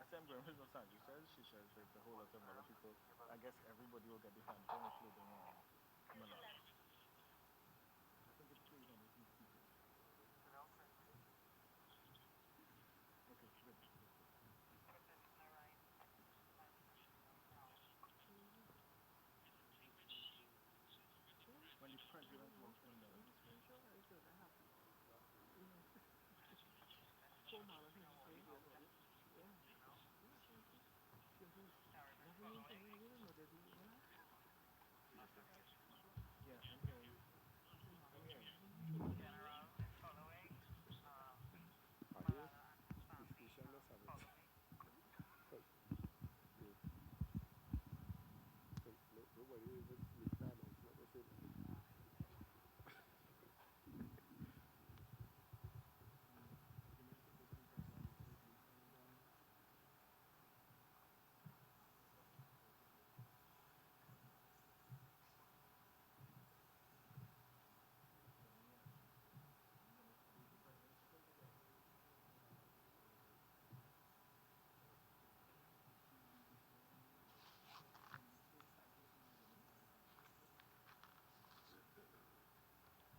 same girl, here's what she says. She says there's a whole lot of other people. I guess everybody will get the handphone including Malala. I think it plays on his speaker. Okay, good, good, good. When the president walks on down. Yeah, I'm hearing. I'm hearing. Are you? The station does have it. But yeah, so nobody even make the announcement or say that. Give me a second to press on this quickly. And then yeah, I'm gonna see the president still today.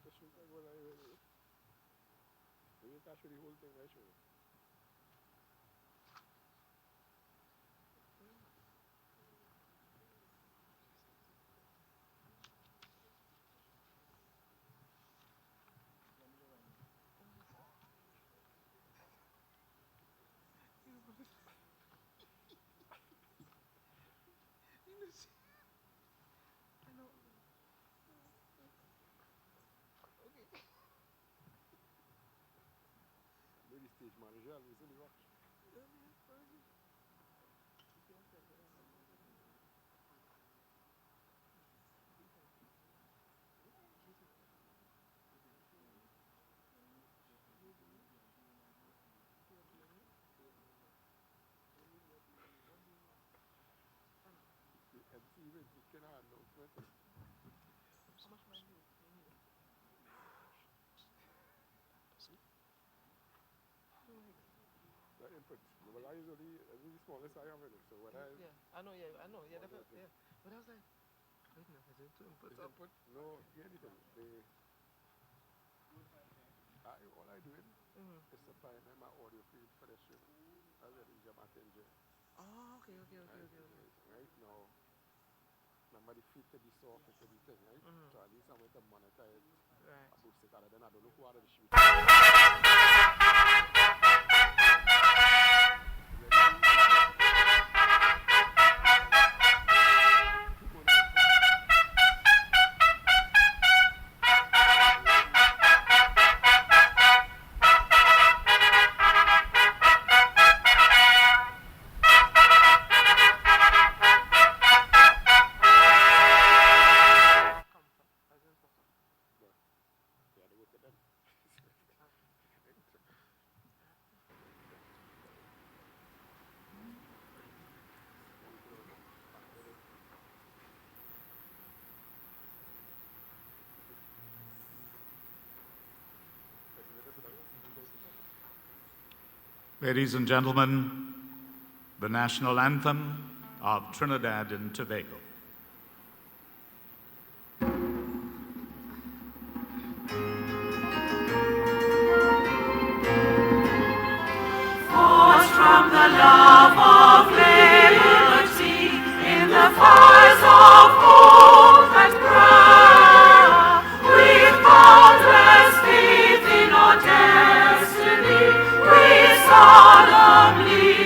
Just shoot like what I really. We ain't catch the whole thing, right? Sure. Let me go right now. Maybe stage manager always in the watch. The MC with the kind of announcement. The input. Well, I usually the smallest I have in it. So when I is input, no, hear anything. All I do is supply my audio feed for the stream. That's what is my attention. Right now, remember the feed could be soft, it could be thing, right? So at least I'm going to monetize, I boost it out, and then I don't know who are the distributors. Ladies and gentlemen, the national anthem of Trinidad and Tobago. Forced from the love of liberty in the fires of hope and prayer, with boundless faith in our destiny, we solemnly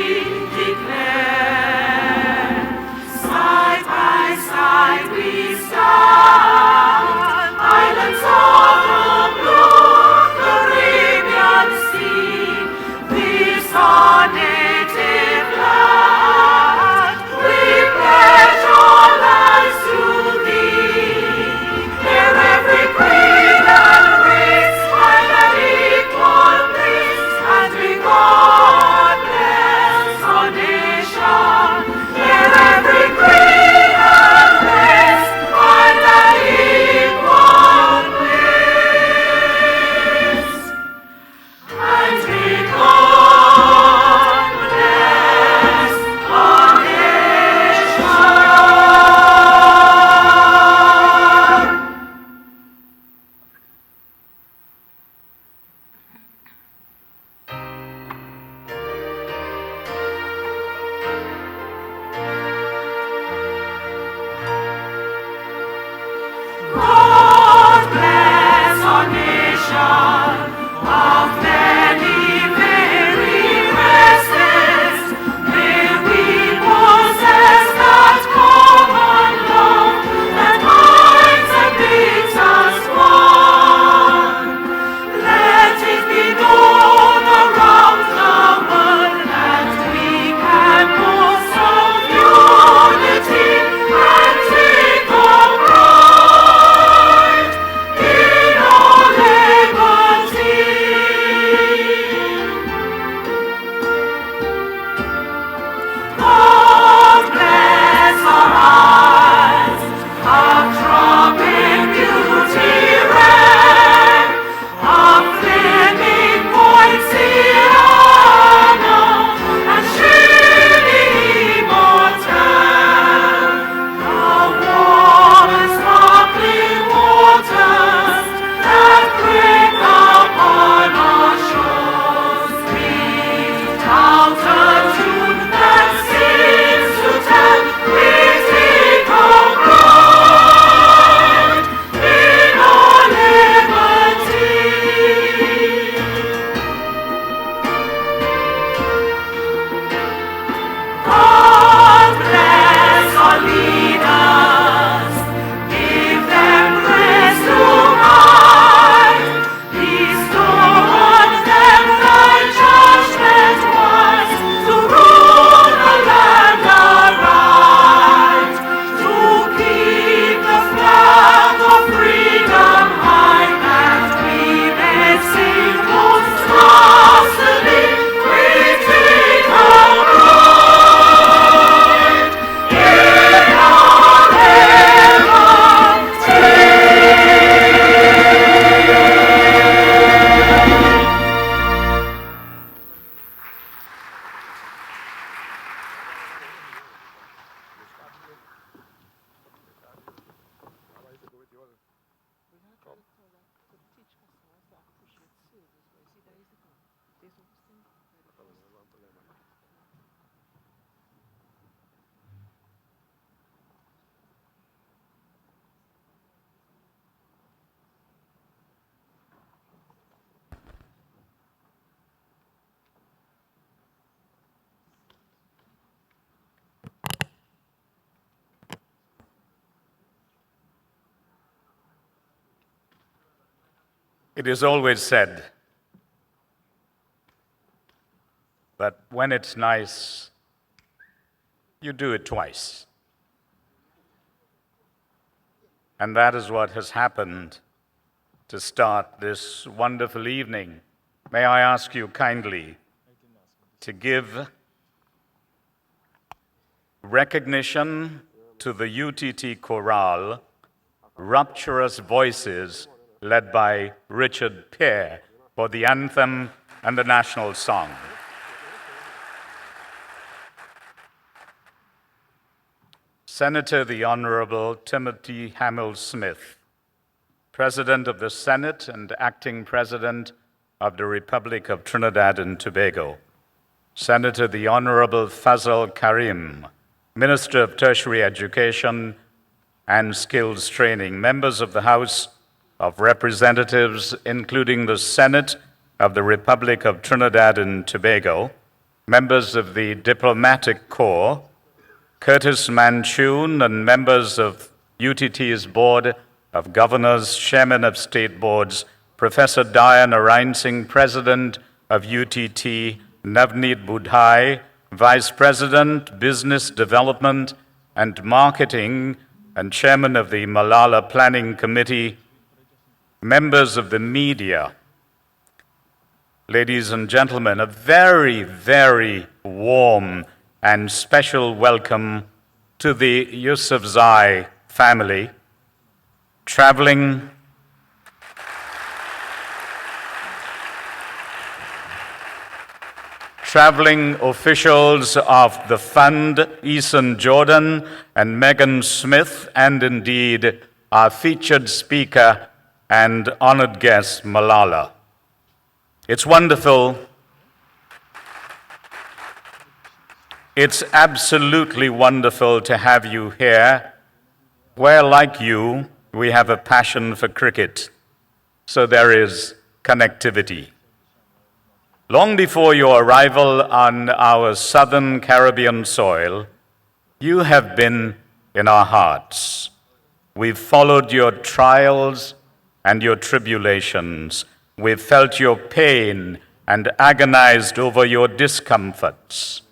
declare, side by side we stand, islands of the blue Caribbean Sea, this our native It is always said that when it's nice, you do it twice. And that is what has happened to start this wonderful evening. May I ask you kindly to give recognition to the UTT chorale, Rapturous Voices, led by Richard Pear, for the anthem and the national song. Senator the Honorable Timothy Hamill Smith, President of the Senate and Acting President of the Republic of Trinidad and Tobago. Senator the Honorable Fazal Karim, Minister of Tertiary Education and Skills Training. Members of the House of Representatives, including the Senate of the Republic of Trinidad and Tobago. Members of the Diplomatic Corps, Curtis Manchun, and members of UTT's Board of Governors, Chairman of State Boards, Professor Diana Reinsing, President of UTT, Navneet Budhai, Vice President, Business Development and Marketing, and Chairman of the Malala Planning Committee, members of the media. Ladies and gentlemen, a very, very warm and special welcome to the Yusufzai family, traveling officials of the fund, Eason Jordan and Megan Smith, and indeed our featured speaker and honored guest, Malala. It's wonderful. It's absolutely wonderful to have you here, where, like you, we have a passion for cricket, so there is connectivity. Long before your arrival on our southern Caribbean soil, you have been in our hearts. We've followed your trials and your tribulations. We've felt your pain and agonized over your discomforts.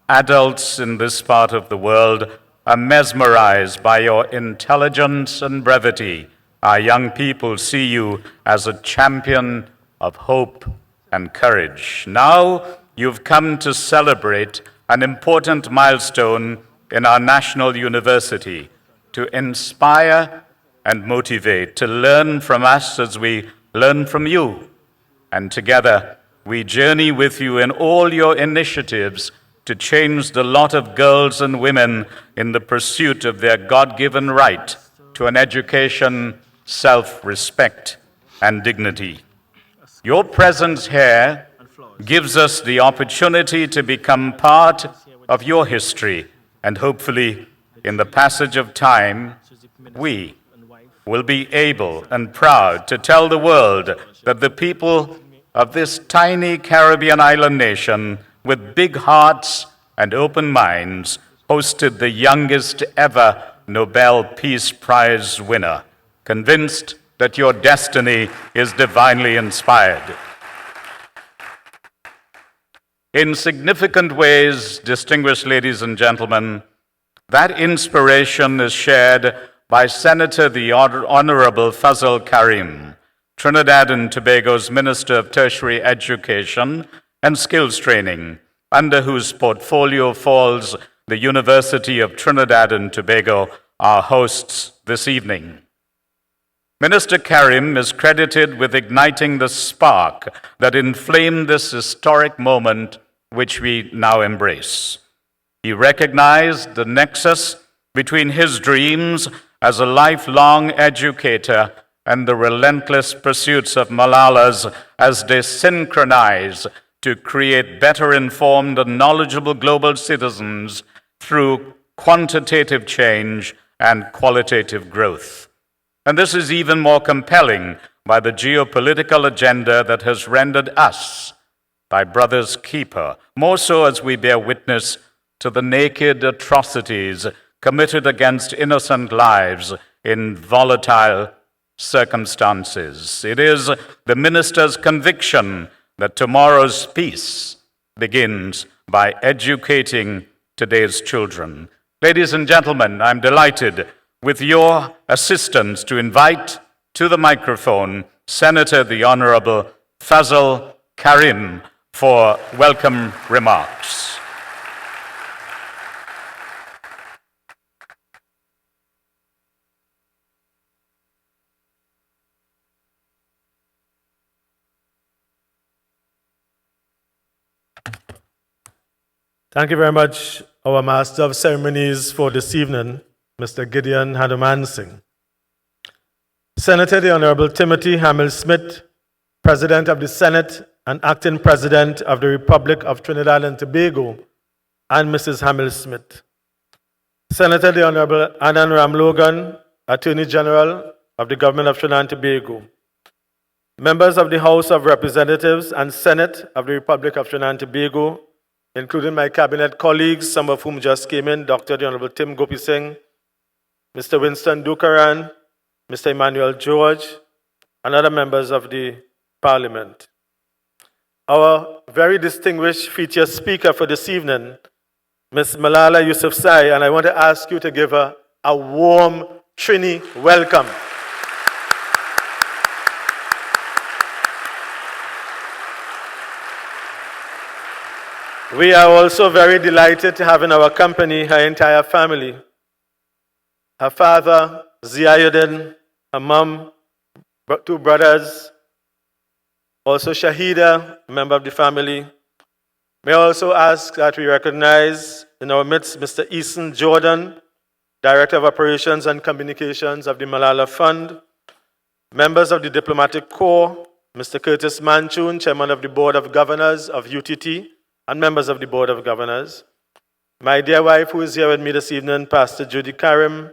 Adults in this part of the world are mesmerized by your intelligence and brevity. Our young people see you as a champion of hope and courage. Now you've come to celebrate an important milestone in our national university, to inspire and motivate, to learn from us as we learn from you. And together we journey with you in all your initiatives to change the lot of girls and women in the pursuit of their God-given right to an education, self-respect, and dignity. Your presence here gives us the opportunity to become part of your history, and hopefully, in the passage of time, we will be able and proud to tell the world that the people of this tiny Caribbean island nation with big hearts and open minds hosted the youngest ever Nobel Peace Prize winner, convinced that your destiny is divinely inspired. In significant ways, distinguished ladies and gentlemen, that inspiration is shared by Senator the Honorable Fazal Karim, Trinidad and Tobago's Minister of Tertiary Education and Skills Training, under whose portfolio falls the University of Trinidad and Tobago, our hosts this evening. Minister Karim is credited with igniting the spark that inflamed this historic moment which we now embrace. He recognized the nexus between his dreams as a lifelong educator and the relentless pursuits of Malala's as they synchronize to create better informed and knowledgeable global citizens through quantitative change and qualitative growth. And this is even more compelling by the geopolitical agenda that has rendered us thy brother's keeper, more so as we bear witness to the naked atrocities committed against innocent lives in volatile circumstances. It is the minister's conviction that tomorrow's peace begins by educating today's children. Ladies and gentlemen, I'm delighted with your assistance to invite to the microphone Senator the Honorable Fazal Karim for welcome remarks. Thank you very much, our Master of Ceremonies for this evening, Mr. Gideon Hanuman Singh. Senator the Honorable Timothy Hamill Smith, President of the Senate and Acting President of the Republic of Trinidad and Tobago, and Mrs. Hamill Smith. Senator the Honorable Anand Ramlogan, Attorney General of the Government of Trinidad and Tobago. Members of the House of Representatives and Senate of the Republic of Trinidad and Tobago, including my cabinet colleagues, some of whom just came in, Dr. the Honorable Tim Gopi Singh, Mr. Winston Dukaran, Mr. Emmanuel George, and other members of the Parliament. Our very distinguished featured speaker for this evening, Ms. Malala Yousafzai, and I want to ask you to give her a warm Trini welcome. We are also very delighted to have in our company her entire family. Her father, Ziauddin, her mom, two brothers, also Shahida, a member of the family. May I also ask that we recognize in our midst Mr. Eason Jordan, Director of Operations and Communications of the Malala Fund, members of the Diplomatic Corps, Mr. Curtis Manchun, Chairman of the Board of Governors of UTT, and members of the Board of Governors. My dear wife, who is here with me this evening, Pastor Judy Karim,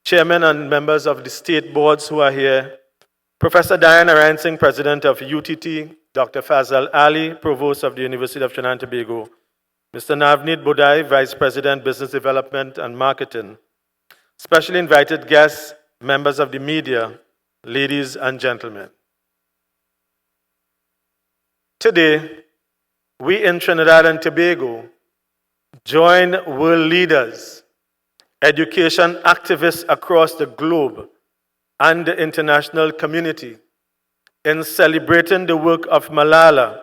Chairman and members of the state boards who are here, Professor Diana Ransing, President of UTT, Dr. Fazal Ali, Provost of the University of Trinidad and Tobago, Mr. Navneet Bodai, Vice President, Business Development and Marketing, specially invited guests, members of the media, ladies and gentlemen. Today, we in Trinidad and Tobago join world leaders, education activists across the globe, and the international community in celebrating the work of Malala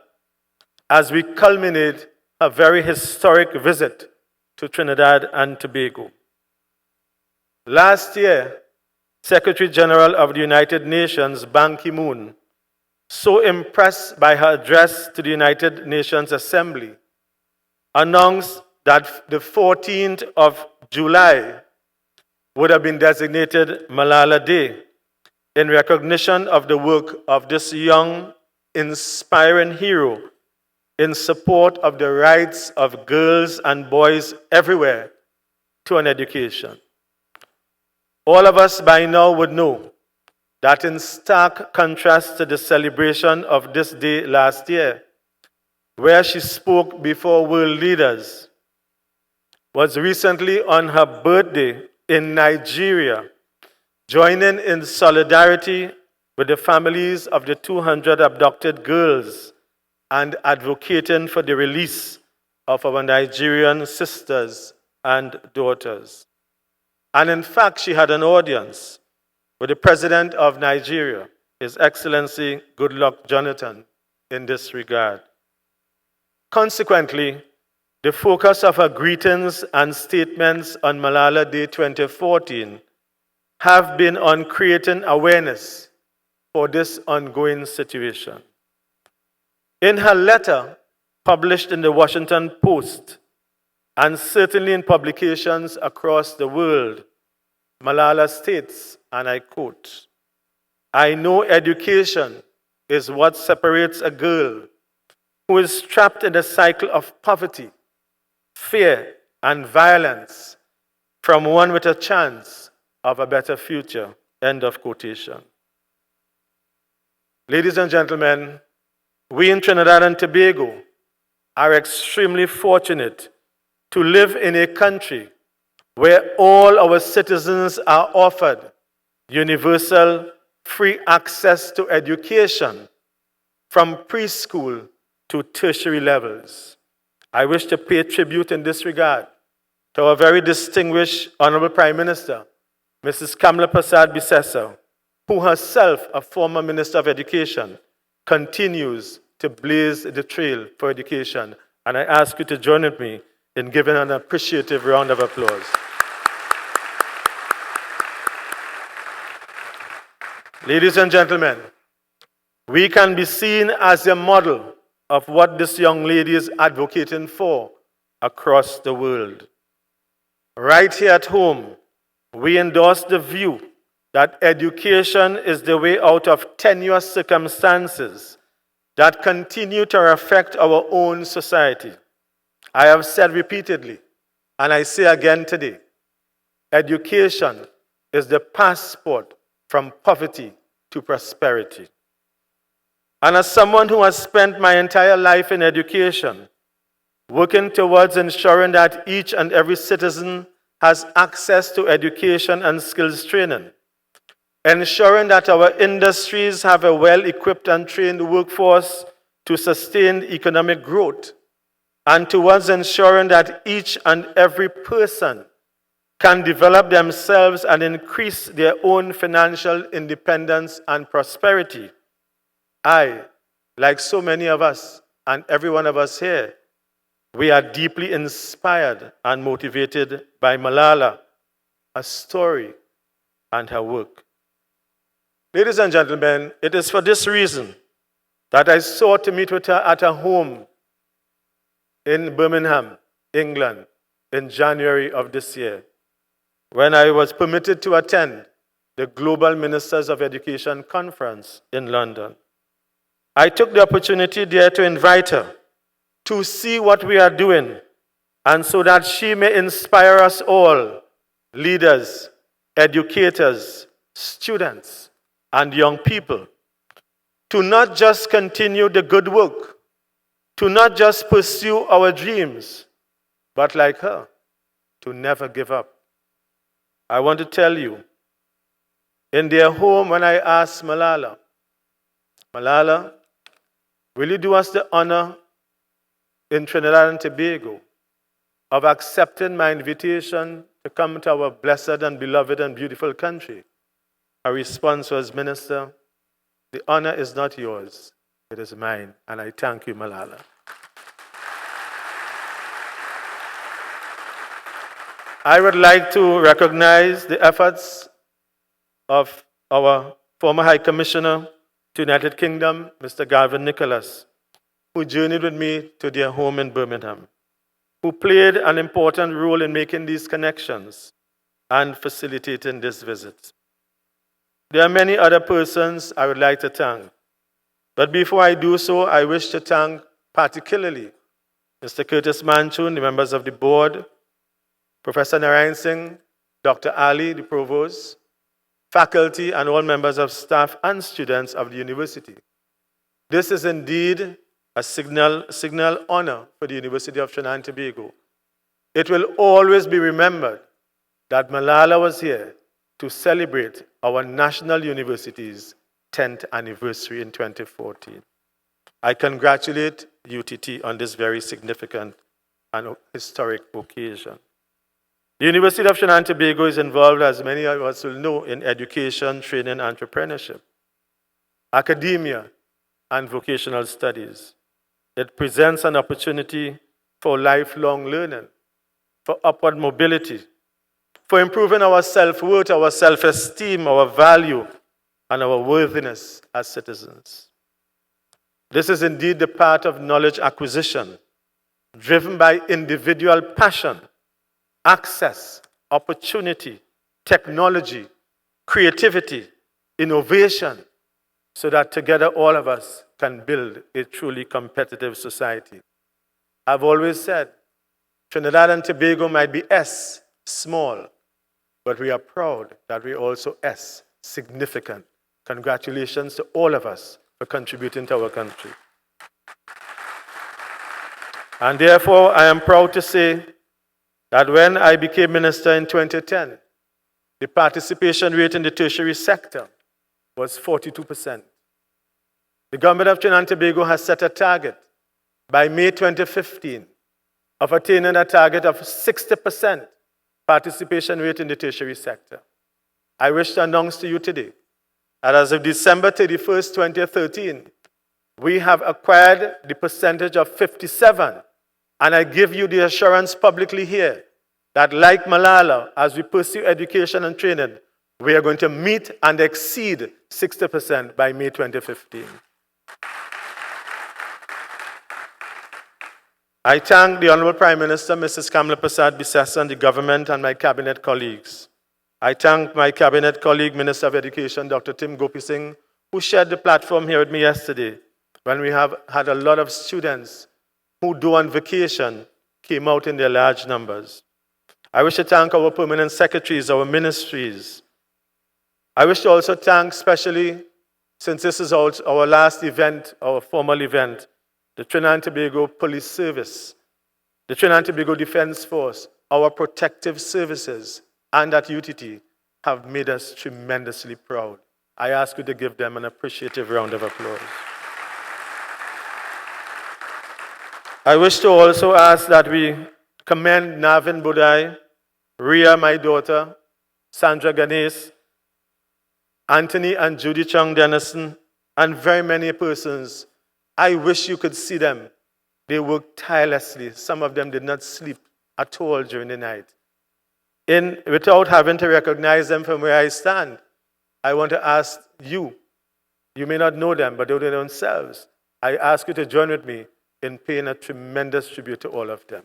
as we culminate a very historic visit to Trinidad and Tobago. Last year, Secretary General of the United Nations, Ban Ki-moon, so impressed by her address to the United Nations Assembly, announced that the 14th of July would have been designated Malala Day in recognition of the work of this young, inspiring hero in support of the rights of girls and boys everywhere to an education. All of us by now would know that in stark contrast to the celebration of this day last year, where she spoke before world leaders, was recently on her birthday in Nigeria, joining in solidarity with the families of the 200 abducted girls and advocating for the release of our Nigerian sisters and daughters. And in fact, she had an audience with the President of Nigeria, His Excellency Goodluck Jonathan, in this regard. Consequently, the focus of her greetings and statements on Malala Day 2014 have been on creating awareness for this ongoing situation. In her letter published in the Washington Post, and certainly in publications across the world, Malala states, and I quote, "I know education is what separates a girl who is trapped in a cycle of poverty, fear, and violence from one with a chance of a better future." End of quotation. Ladies and gentlemen, we in Trinidad and Tobago are extremely fortunate to live in a country where all our citizens are offered universal free access to education from preschool to tertiary levels. I wish to pay tribute in this regard to our very distinguished Honorable Prime Minister, Mrs. Kamala Prasad Bisesa, who herself, a former Minister of Education, continues to blaze the trail for education. And I ask you to join with me in giving an appreciative round of applause. Ladies and gentlemen, we can be seen as a model of what this young lady is advocating for across the world. Right here at home, we endorse the view that education is the way out of tenuous circumstances that continue to affect our own society. I have said repeatedly, and I say again today, education is the passport from poverty to prosperity. And as someone who has spent my entire life in education, working towards ensuring that each and every citizen has access to education and skills training, ensuring that our industries have a well-equipped and trained workforce to sustain economic growth, and towards ensuring that each and every person can develop themselves and increase their own financial independence and prosperity. I, like so many of us, and every one of us here, we are deeply inspired and motivated by Malala, her story, and her work. Ladies and gentlemen, it is for this reason that I sought to meet with her at her home in Birmingham, England, in January of this year, when I was permitted to attend the Global Ministers of Education Conference in London. I took the opportunity there to invite her to see what we are doing, and so that she may inspire us all, leaders, educators, students, and young people, to not just continue the good work, to not just pursue our dreams, but like her, to never give up. I want to tell you, in their home, when I asked Malala, Malala, will you do us the honor in Trinidad and Tobago of accepting my invitation to come to our blessed and beloved and beautiful country? Her response was, Minister, the honor is not yours, it is mine, and I thank you, Malala. I would like to recognize the efforts of our former High Commissioner to United Kingdom, Mr. Garvin Nicholas, who journeyed with me to their home in Birmingham, who played an important role in making these connections and facilitating this visit. There are many other persons I would like to thank, but before I do so, I wish to thank particularly Mr. Curtis Manchun, the members of the board, Professor Narayan Singh, Dr. Ali, the provost, faculty, and all members of staff and students of the university. This is indeed a signal honor for the University of Trinidad and Tobago. It will always be remembered that Malala was here to celebrate our national university's 10th anniversary in 2014. I congratulate UTT on this very significant and historic occasion. The University of Trinidad and Tobago is involved, as many of us will know, in education, training, entrepreneurship, academia, and vocational studies. It presents an opportunity for lifelong learning, for upward mobility, for improving our self-worth, our self-esteem, our value, and our worthiness as citizens. This is indeed the path of knowledge acquisition, driven by individual passion, access, opportunity, technology, creativity, innovation, so that together all of us can build a truly competitive society. I've always said, Trinidad and Tobago might be S, small, but we are proud that we're also S, significant. Congratulations to all of us for contributing to our country. And therefore, I am proud to say that when I became minister in 2010, the participation rate in the tertiary sector was 42%. The government of Trinidad and Tobago has set a target by May 2015 of attaining a target of 60% participation rate in the tertiary sector. I wish to announce to you today that as of December 31st, 2013, we have acquired the percentage of 57, and I give you the assurance publicly here that like Malala, as we pursue education and training, we are going to meet and exceed 60% by May 2015. I thank the Honorable Prime Minister, Mrs. Kamala Prasad Bisesa, and the government and my cabinet colleagues. I thank my cabinet colleague, Minister of Education, Dr. Tim Gopi Singh, who shared the platform here with me yesterday when we have had a lot of students who, though on vacation, came out in their large numbers. I wish to thank our permanent secretaries, our ministries. I wish to also thank, especially since this is our last event, our formal event, the Trinidad and Tobago Police Service, the Trinidad and Tobago Defense Force, our protective services, and at UTT have made us tremendously proud. I ask you to give them an appreciative round of applause. I wish to also ask that we commend Navin Budai, Ria, my daughter, Sandra Ganesh, Anthony and Judy Chung Dennison, and very many persons. I wish you could see them. They worked tirelessly. Some of them did not sleep at all during the night. Without having to recognize them from where I stand, I want to ask you, you may not know them, but they know themselves. I ask you to join with me in paying a tremendous tribute to all of them.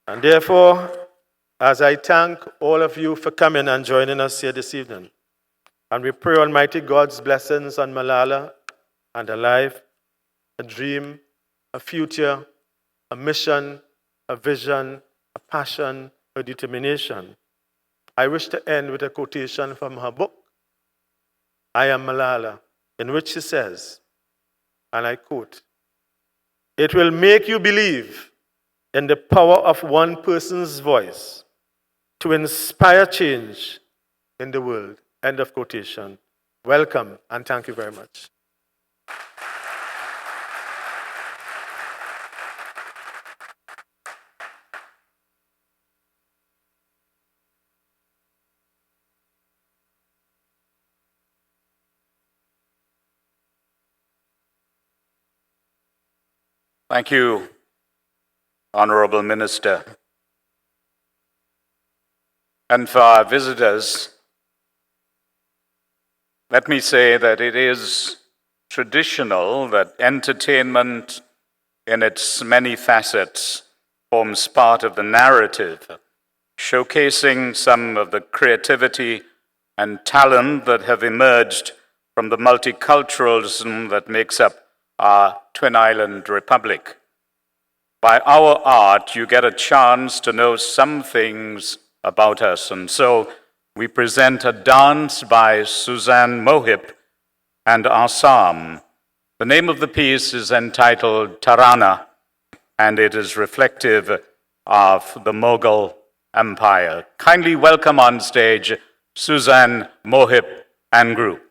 And therefore, as I thank all of you for coming and joining us here this evening, and we pray Almighty God's blessings on Malala and her life, a dream, a future, a mission, a vision, a passion, a determination. I wish to end with a quotation from her book, I Am Malala, in which she says, and I quote, "It will make you believe in the power of one person's voice to inspire change in the world." End of quotation. Welcome and thank you very much. Thank you, Honorable Minister. And for our visitors, let me say that it is traditional that entertainment in its many facets forms part of the narrative, showcasing some of the creativity and talent that have emerged from the multiculturalism that makes up our Twin Island Republic. By our art, you get a chance to know some things about us, and so we present a dance by Suzanne Mohip and our psalm. The name of the piece is entitled Tarana, and it is reflective of the Mughal Empire. Kindly welcome on stage Suzanne Mohip and group.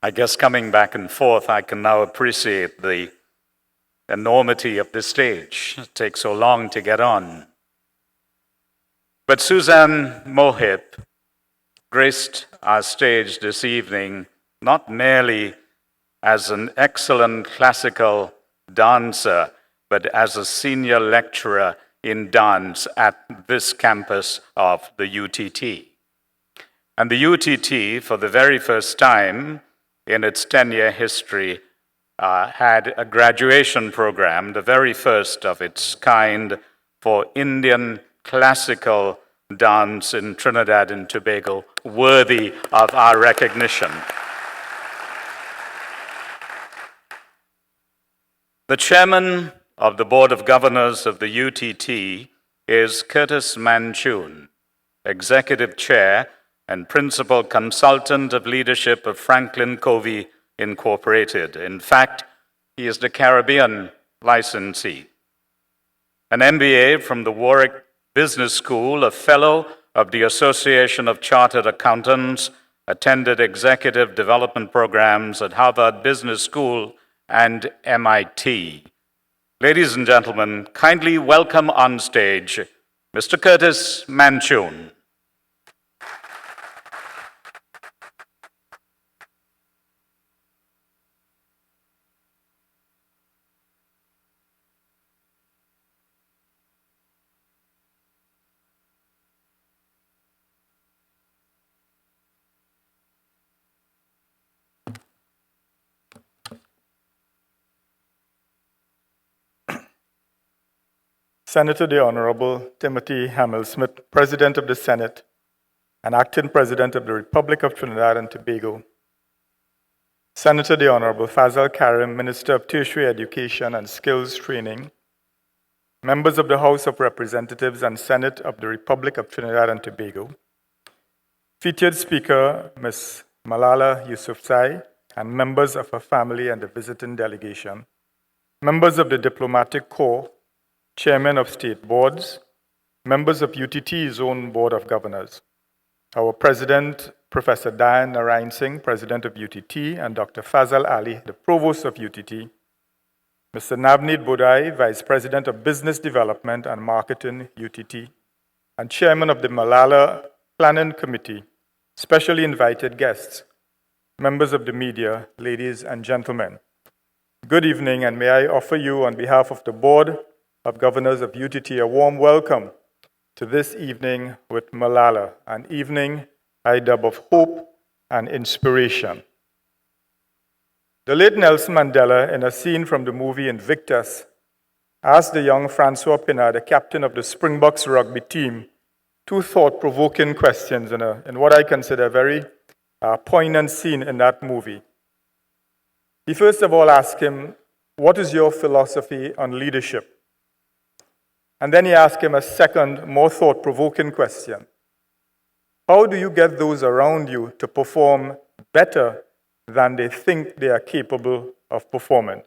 I guess coming back and forth, I can now appreciate the enormity of this stage. It takes so long to get on. But Suzanne Mohip graced our stage this evening not merely as an excellent classical dancer, but as a senior lecturer in dance at this campus of the UTT. And the UTT, for the very first time in its 10-year history, had a graduation program, the very first of its kind, for Indian classical dance in Trinidad and Tobago, worthy of our recognition. The chairman of the Board of Governors of the UTT is Curtis Manchun, executive chair and principal consultant of leadership of Franklin Covey Incorporated. In fact, he is the Caribbean licensee. An MBA from the Warwick Business School, a fellow of the Association of Chartered Accountants, attended executive development programs at Harvard Business School and MIT. Ladies and gentlemen, kindly welcome on stage Mr. Curtis Manchun. Senator the Honorable Timothy Hamel-Smith, President of the Senate and Acting President of the Republic of Trinidad and Tobago, Senator the Honorable Fazal Karim, Minister of Tertiary Education and Skills Training, members of the House of Representatives and Senate of the Republic of Trinidad and Tobago, featured speaker Ms. Malala Yousafzai, and members of her family and the visiting delegation, members of the Diplomatic Corps, chairmen of state boards, members of UTT's own Board of Governors, our President, Professor Diane Narayan Singh, President of UTT, and Dr. Fazal Ali, the Provost of UTT, Mr. Navneet Bodai, Vice President of Business Development and Marketing, UTT, and Chairman of the Malala Planning Committee, specially invited guests, members of the media, ladies and gentlemen. Good evening, and may I offer you, on behalf of the Board of Governors of UTT, a warm welcome to this evening with Malala, an evening I dub of hope and inspiration. The late Nelson Mandela, in a scene from the movie Invictus, asked the young Francois Pienaar, the captain of the Springboks rugby team, two thought-provoking questions in what I consider a very poignant scene in that movie. He first of all asked him, "What is your philosophy on leadership?" And then he asked him a second, more thought-provoking question. How do you get those around you to perform better than they think they are capable of performing?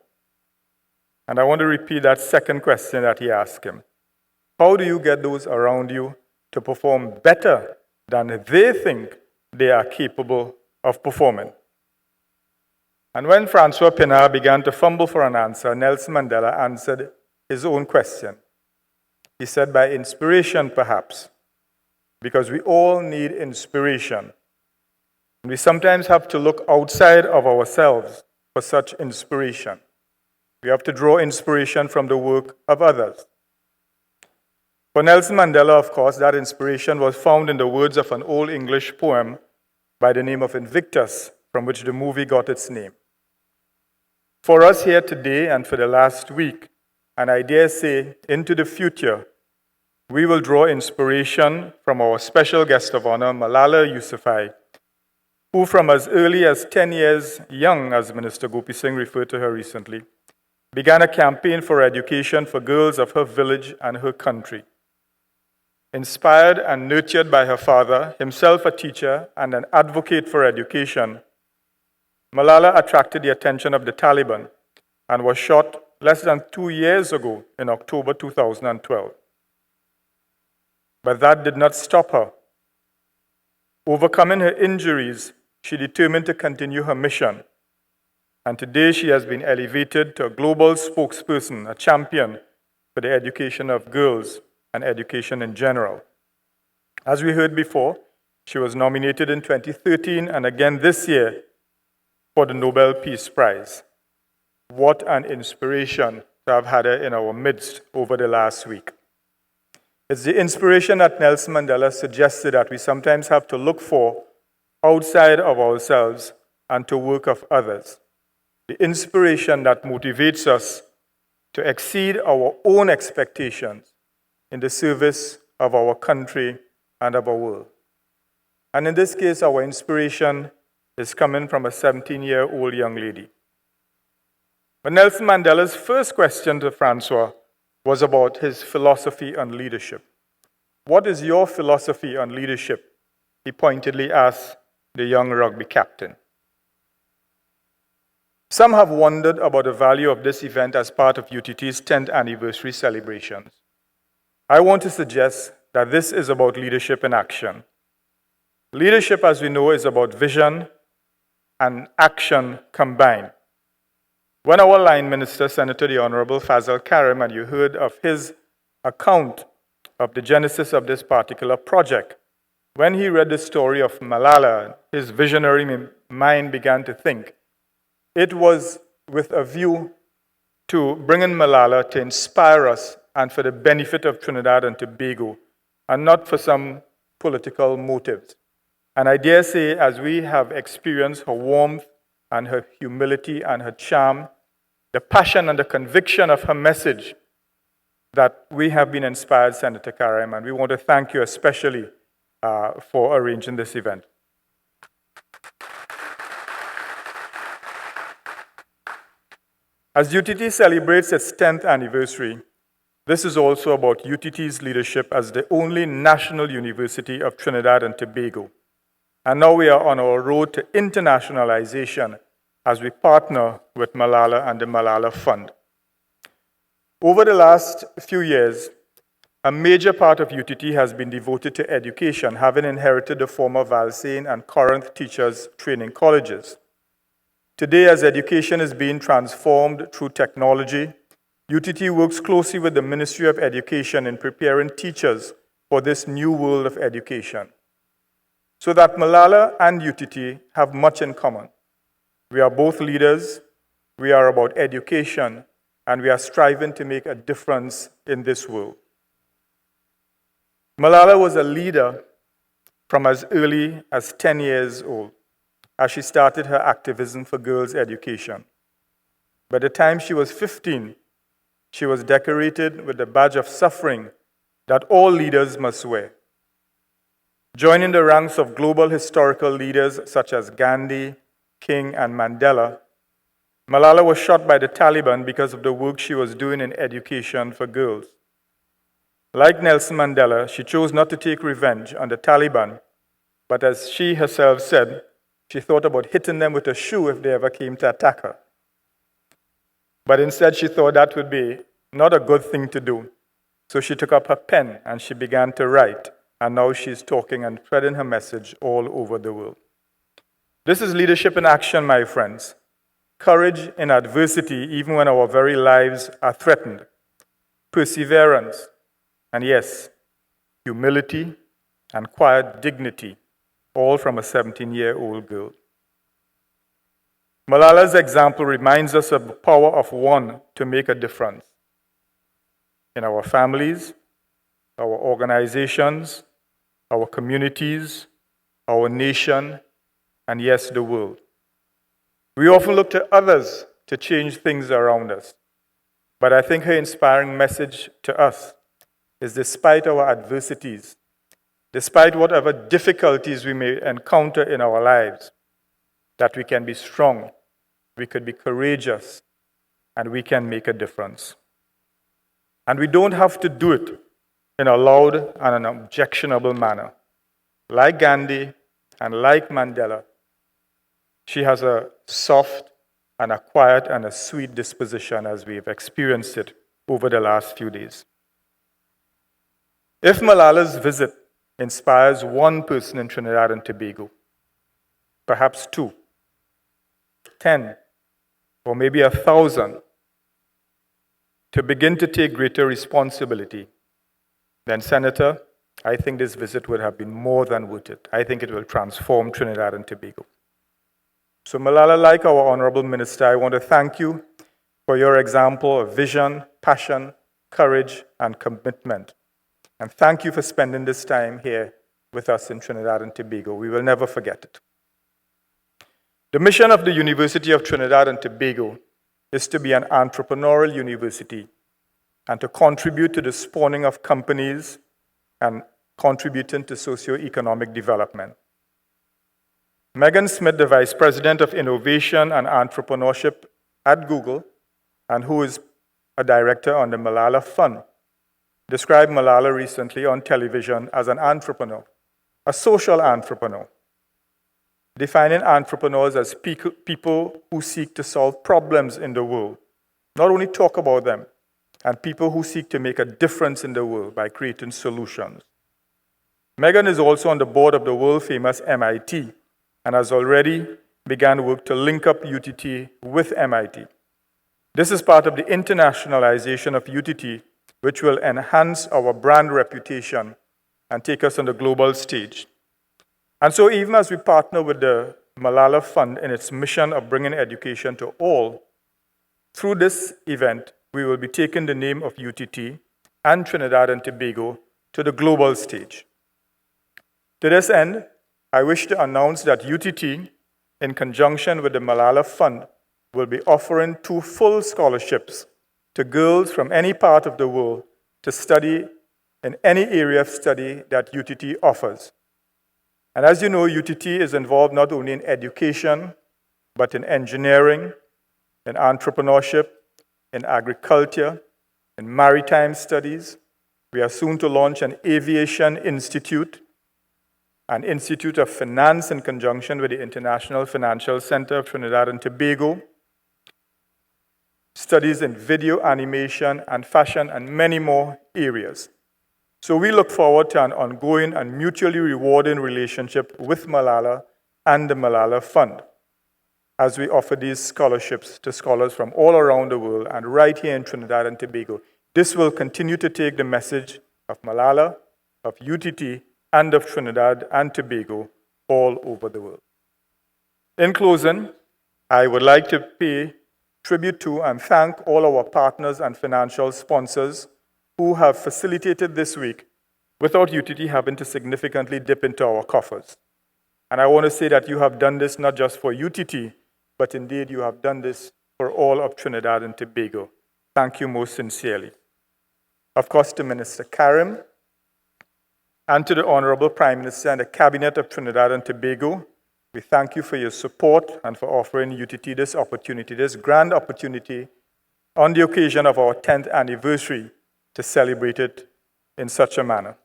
And I want to repeat that second question that he asked him. How do you get those around you to perform better than they think they are capable of performing? And when Francois Pienaar began to fumble for an answer, Nelson Mandela answered his own question. He said, by inspiration, perhaps, because we all need inspiration. And we sometimes have to look outside of ourselves for such inspiration. We have to draw inspiration from the work of others. For Nelson Mandela, of course, that inspiration was found in the words of an old English poem by the name of Invictus, from which the movie got its name. For us here today and for the last week, and I dare say into the future, we will draw inspiration from our special guest of honor, Malala Yousafzai, who from as early as 10 years young, as Minister Gopi Singh referred to her recently, began a campaign for education for girls of her village and her country. Inspired and nurtured by her father, himself a teacher and an advocate for education, Malala attracted the attention of the Taliban and was shot less than 2 years ago in October 2012. But that did not stop her. Overcoming her injuries, she determined to continue her mission. And today she has been elevated to a global spokesperson, a champion for the education of girls and education in general. As we heard before, she was nominated in 2013 and again this year for the Nobel Peace Prize. What an inspiration to have had her in our midst over the last week. It's the inspiration that Nelson Mandela suggested that we sometimes have to look for outside of ourselves and to work of others. The inspiration that motivates us to exceed our own expectations in the service of our country and of our world. And in this case, our inspiration is coming from a 17-year-old young lady. But Nelson Mandela's first question to Francois was about his philosophy on leadership. What is your philosophy on leadership? He pointedly asked the young rugby captain. Some have wondered about the value of this event as part of UTT's 10th anniversary celebrations. I want to suggest that this is about leadership in action. Leadership, as we know, is about vision and action combined. When our line minister, Senator the Honorable Fazal Karim, and you heard of his account of the genesis of this particular project, when he read the story of Malala, his visionary mind began to think. It was with a view to bringing Malala to inspire us and for the benefit of Trinidad and Tobago, and not for some political motives. And I dare say, as we have experienced her warmth and her humility and her charm, the passion and the conviction of her message, that we have been inspired, Senator Karim, and we want to thank you especially for arranging this event. As UTT celebrates its 10th anniversary, this is also about UTT's leadership as the only national university of Trinidad and Tobago. And now we are on our road to internationalization as we partner with Malala and the Malala Fund. Over the last few years, a major part of UTT has been devoted to education, having inherited the former Valsain and Corinth Teachers Training Colleges. Today, as education is being transformed through technology, UTT works closely with the Ministry of Education in preparing teachers for this new world of education. So that Malala and UTT have much in common. We are both leaders, we are about education, and we are striving to make a difference in this world. Malala was a leader from as early as 10 years old, as she started her activism for girls' education. By the time she was 15, she was decorated with the badge of suffering that all leaders must wear. Joining the ranks of global historical leaders such as Gandhi, King, and Mandela, Malala was shot by the Taliban because of the work she was doing in education for girls. Like Nelson Mandela, she chose not to take revenge on the Taliban, but as she herself said, she thought about hitting them with a shoe if they ever came to attack her. But instead, she thought that would be not a good thing to do. So she took up her pen and she began to write. And now she's talking and spreading her message all over the world. This is leadership in action, my friends. Courage in adversity, even when our very lives are threatened. Perseverance. And yes, humility and quiet dignity, all from a 17-year-old girl. Malala's example reminds us of the power of one to make a difference in our families, our organizations, our communities, our nation, and yes, the world. We often look to others to change things around us, but I think her inspiring message to us is despite our adversities, despite whatever difficulties we may encounter in our lives, that we can be strong, we could be courageous, and we can make a difference. And we don't have to do it in a loud and an objectionable manner. Like Gandhi and like Mandela, she has a soft and a quiet and a sweet disposition as we've experienced it over the last few days. If Malala's visit inspires one person in Trinidad and Tobago, perhaps 2, 10, or maybe 1,000, to begin to take greater responsibility, then, Senator, I think this visit would have been more than worth it. I think it will transform Trinidad and Tobago. So, Malala, like our Honorable Minister, I want to thank you for your example of vision, passion, courage, and commitment. And thank you for spending this time here with us in Trinidad and Tobago. We will never forget it. The mission of the University of Trinidad and Tobago is to be an entrepreneurial university and to contribute to the spawning of companies and contributing to socio-economic development. Megan Smith, the Vice President of Innovation and Entrepreneurship at Google, and who is a director on the Malala Fund, described Malala recently on television as an entrepreneur, a social entrepreneur, defining entrepreneurs as people who seek to solve problems in the world, not only talk about them, and people who seek to make a difference in the world by creating solutions. Megan is also on the board of the world-famous MIT and has already begun work to link up UTT with MIT. This is part of the internationalization of UTT, which will enhance our brand reputation and take us on the global stage. And so even as we partner with the Malala Fund in its mission of bringing education to all, through this event, we will be taking the name of UTT and Trinidad and Tobago to the global stage. To this end, I wish to announce that UTT, in conjunction with the Malala Fund, will be offering 2 full scholarships to girls from any part of the world to study in any area of study that UTT offers. And as you know, UTT is involved not only in education, but in engineering, in entrepreneurship, in agriculture, in maritime studies. We are soon to launch an aviation institute, an institute of finance in conjunction with the International Financial Center of Trinidad and Tobago, studies in video animation and fashion, and many more areas. So we look forward to an ongoing and mutually rewarding relationship with Malala and the Malala Fund as we offer these scholarships to scholars from all around the world and right here in Trinidad and Tobago. This will continue to take the message of Malala, of UTT, and of Trinidad and Tobago all over the world. In closing, I would like to pay tribute to and thank all our partners and financial sponsors who have facilitated this week without UTT having to significantly dip into our coffers. And I want to say that you have done this not just for UTT, but indeed you have done this for all of Trinidad and Tobago. Thank you most sincerely. Of course, to Minister Karim and to the Honorable Prime Minister and the Cabinet of Trinidad and Tobago, we thank you for your support and for offering UTT this opportunity, this grand opportunity on the occasion of our 10th anniversary to celebrate it in such a manner.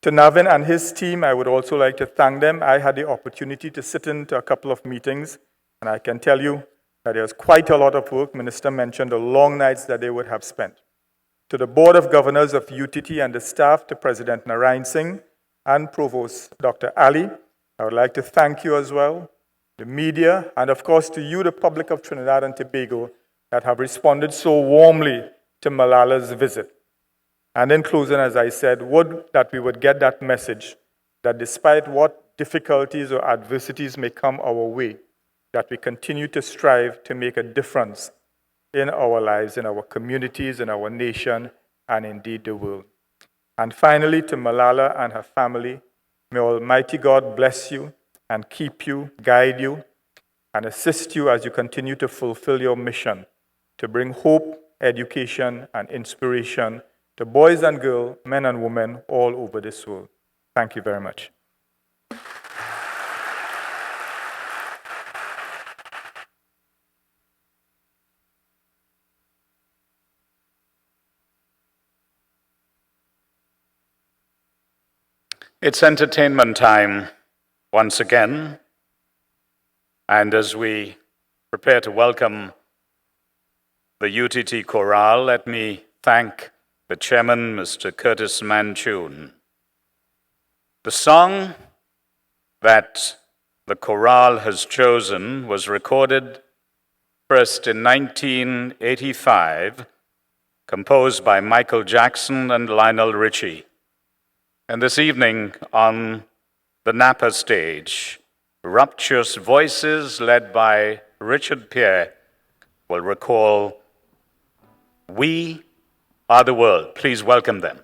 To Navin and his team, I would also like to thank them. I had the opportunity to sit into a couple of meetings, and I can tell you that there's quite a lot of work. Minister mentioned the long nights that they would have spent. To the Board of Governors of UTT and the staff, to President Narayan Singh and Provost Dr. Ali, I would like to thank you as well, the media, and of course to you, the public of Trinidad and Tobago, that have responded so warmly to Malala's visit. And in closing, as I said, would that we would get that message that despite what difficulties or adversities may come our way, that we continue to strive to make a difference in our lives, in our communities, in our nation, and indeed the world. And finally, to Malala and her family, may Almighty God bless you and keep you, guide you, and assist you as you continue to fulfill your mission to bring hope, education, and inspiration to boys and girls, men and women all over this world. Thank you very much. It's entertainment time once again, and as we prepare to welcome the UTT Chorale, let me thank the chairman, Mr. Curtis Manchun. The song that the chorale has chosen was recorded first in 1985, composed by Michael Jackson and Lionel Richie. And this evening on the Napa stage, Rapturous Voices, led by Richard Pierre, will recall We Are the World. Please welcome them.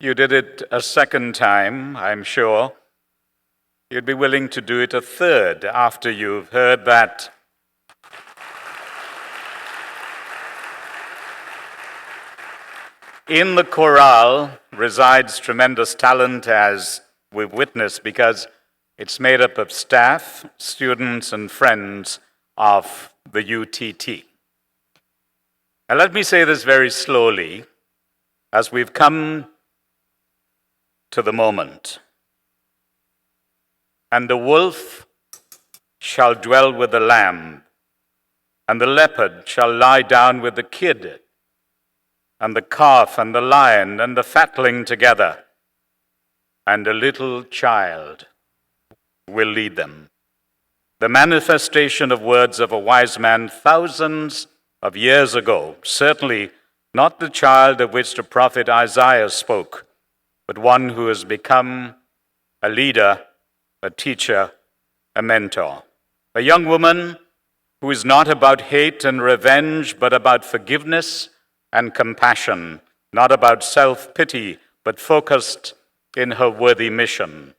you did it a second time, I'm sure, you'd be willing to do it a third after you've heard that. In the chorale resides tremendous talent, as we've witnessed, because it's made up of staff, students, and friends of the UTT. And let me say this very slowly, as we've come to the moment. And the wolf shall dwell with the lamb, and the leopard shall lie down with the kid, and the calf and the lion and the fatling together, and a little child will lead them. The manifestation of words of a wise man thousands of years ago, certainly not the child of which the prophet Isaiah spoke, but one who has become a leader, a teacher, a mentor. A young woman who is not about hate and revenge, but about forgiveness and compassion, not about self-pity, but focused in her worthy mission.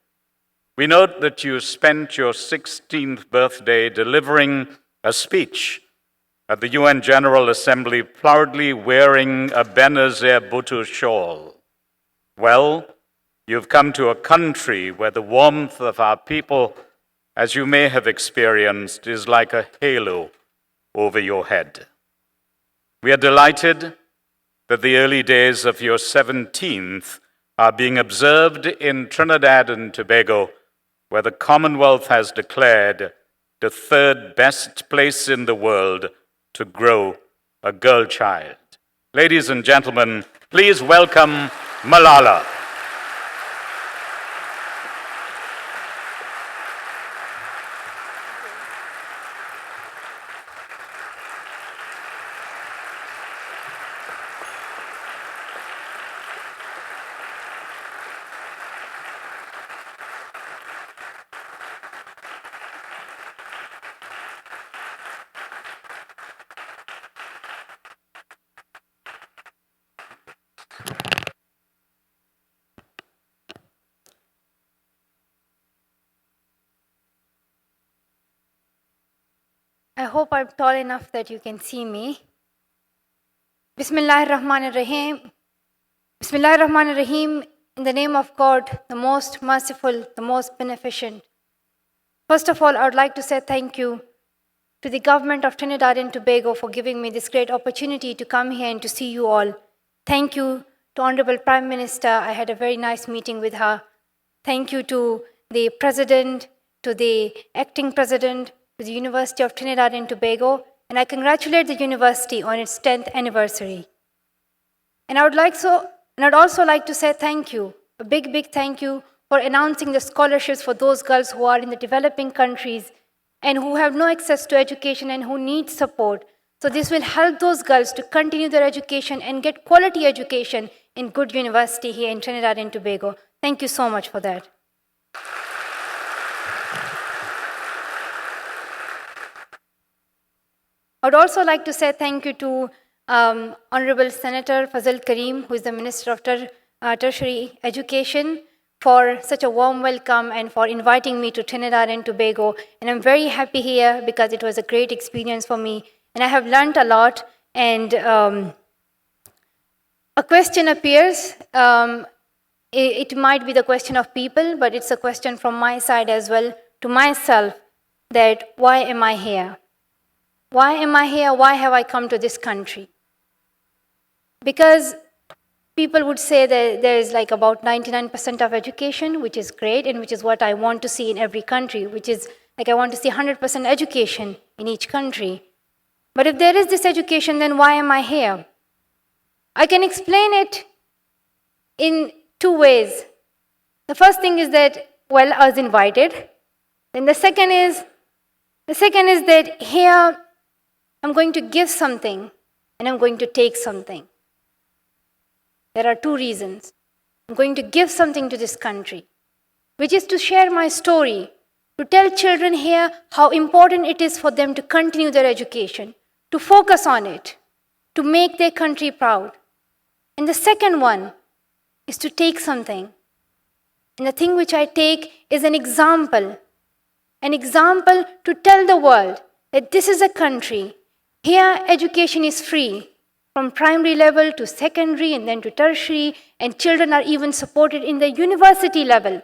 We note that you spent your 16th birthday delivering a speech at the UN General Assembly, proudly wearing a Benazir Bhutto shawl. Well, you've come to a country where the warmth of our people, as you may have experienced, is like a halo over your head. We are delighted that the early days of your 17th are being observed in Trinidad and Tobago, where the Commonwealth has declared the third best place in the world to grow a girl child. Ladies and gentlemen, please welcome Malala. I hope I'm tall enough that you can see me. Bismillahir Rahmanir Rahim. Bismillahir Rahmanir Rahim. In the name of God, the most merciful, the most beneficent. First of all, I would like to say thank you to the government of Trinidad and Tobago for giving me this great opportunity to come here and to see you all. Thank you to Honorable Prime Minister. I had a very nice meeting with her. Thank you to the President, to the Acting President, to the University of Trinidad and Tobago, and I congratulate the university on its 10th anniversary. And I'd also like to say thank you, a big, big thank you for announcing the scholarships for those girls who are in the developing countries and who have no access to education and who need support. So this will help those girls to continue their education and get quality education in good university here in Trinidad and Tobago. Thank you so much for that. I would also like to say thank you to Honorable Senator Fazil Karim, who is the Minister of Tertiary Education, for such a warm welcome and for inviting me to Trinidad and Tobago. And I'm very happy here because it was a great experience for me. And I have learned a lot. And a question appears. It might be the question of people, but it's a question from my side as well to myself, that why am I here? Why am I here? Why have I come to this country? Because people would say that there is like about 99% of education, which is great and which is what I want to see in every country, which is like I want to see 100% education in each country. But if there is this education, then why am I here? I can explain it in two ways. The first thing is that, well, I was invited. Then the second is that here I'm going to give something and I'm going to take something. There are two reasons. I'm going to give something to this country, which is to share my story, to tell children here how important it is for them to continue their education, to focus on it, to make their country proud. And the second one is to take something. And the thing which I take is an example to tell the world that this is a country. Here, education is free, from primary level to secondary and then to tertiary, and children are even supported in the university level.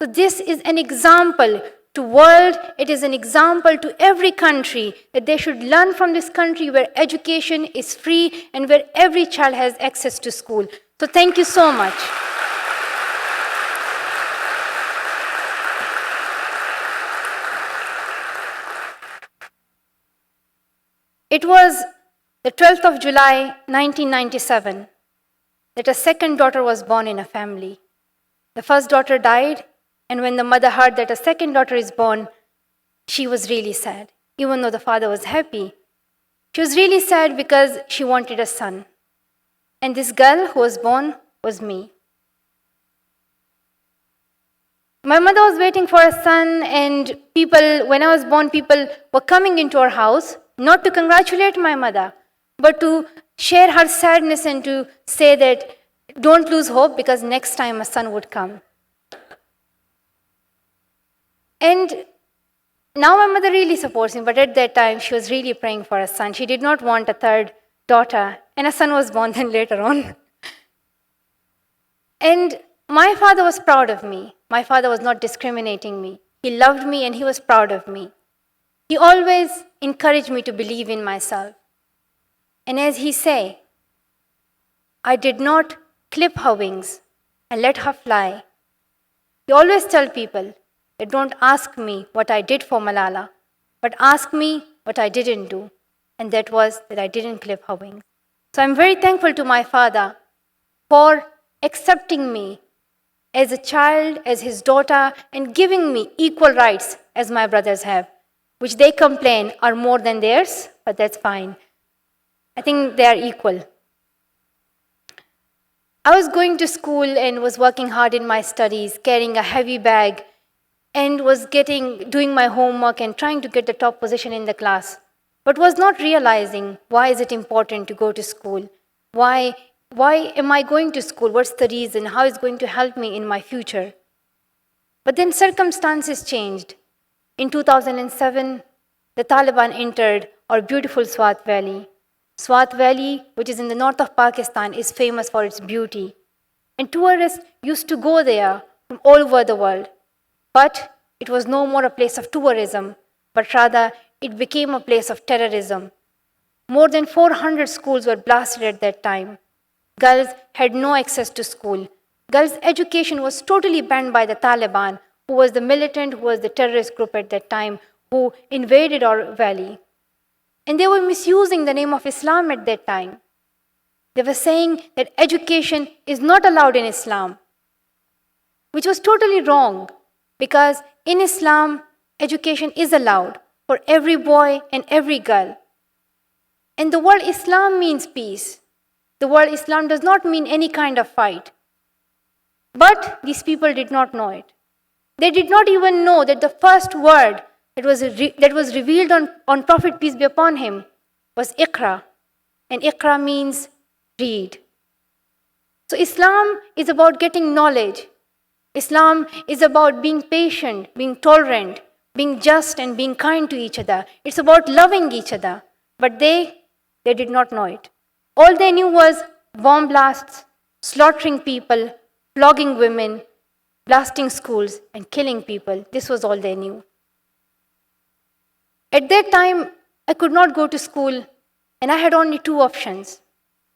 So this is an example to world, it is an example to every country that they should learn from this country where education is free and where every child has access to school. So thank you so much. It was the 12th of July, 1997, that a second daughter was born in a family. The first daughter died, and when the mother heard that a second daughter is born, she was really sad, even though the father was happy. She was really sad because she wanted a son. And this girl who was born was me. My mother was waiting for a son, and when I was born, people were coming into our house, not to congratulate my mother, but to share her sadness and to say that don't lose hope because next time a son would come. And now my mother really supports me, but at that time she was really praying for a son. She did not want a third daughter, and a son was born then later on. And my father was proud of me. My father was not discriminating me. He loved me and he was proud of me. He always encouraged me to believe in myself. And as he say, I did not clip her wings and let her fly. He always tell people that don't ask me what I did for Malala, but ask me what I didn't do. And that was that I didn't clip her wings. So I'm very thankful to my father for accepting me as a child, as his daughter, and giving me equal rights as my brothers have, which they complain are more than theirs, but that's fine. I think they are equal. I was going to school and was working hard in my studies, carrying a heavy bag, and was doing my homework and trying to get the top position in the class, but was not realizing why is it important to go to school? Why am I going to school? What's the reason? How is it going to help me in my future? But then circumstances changed. In 2007, the Taliban entered our beautiful Swat Valley. Swat Valley, which is in the north of Pakistan, is famous for its beauty. And tourists used to go there from all over the world. But it was no more a place of tourism, but rather it became a place of terrorism. More than 400 schools were blasted at that time. Girls had no access to school. Girls' education was totally banned by the Taliban, who was the militant, who was the terrorist group at that time, who invaded our valley. And they were misusing the name of Islam at that time. They were saying that education is not allowed in Islam, which was totally wrong, because in Islam, education is allowed for every boy and every girl. And the word Islam means peace. The word Islam does not mean any kind of fight. But these people did not know it. They did not even know that the first word that was revealed on Prophet, peace be upon him, was Iqra. And Iqra means read. So Islam is about getting knowledge. Islam is about being patient, being tolerant, being just and being kind to each other. It's about loving each other. But they did not know it. All they knew was bomb blasts, slaughtering people, flogging women, blasting schools, and killing people. This was all they knew. At that time, I could not go to school, and I had only two options.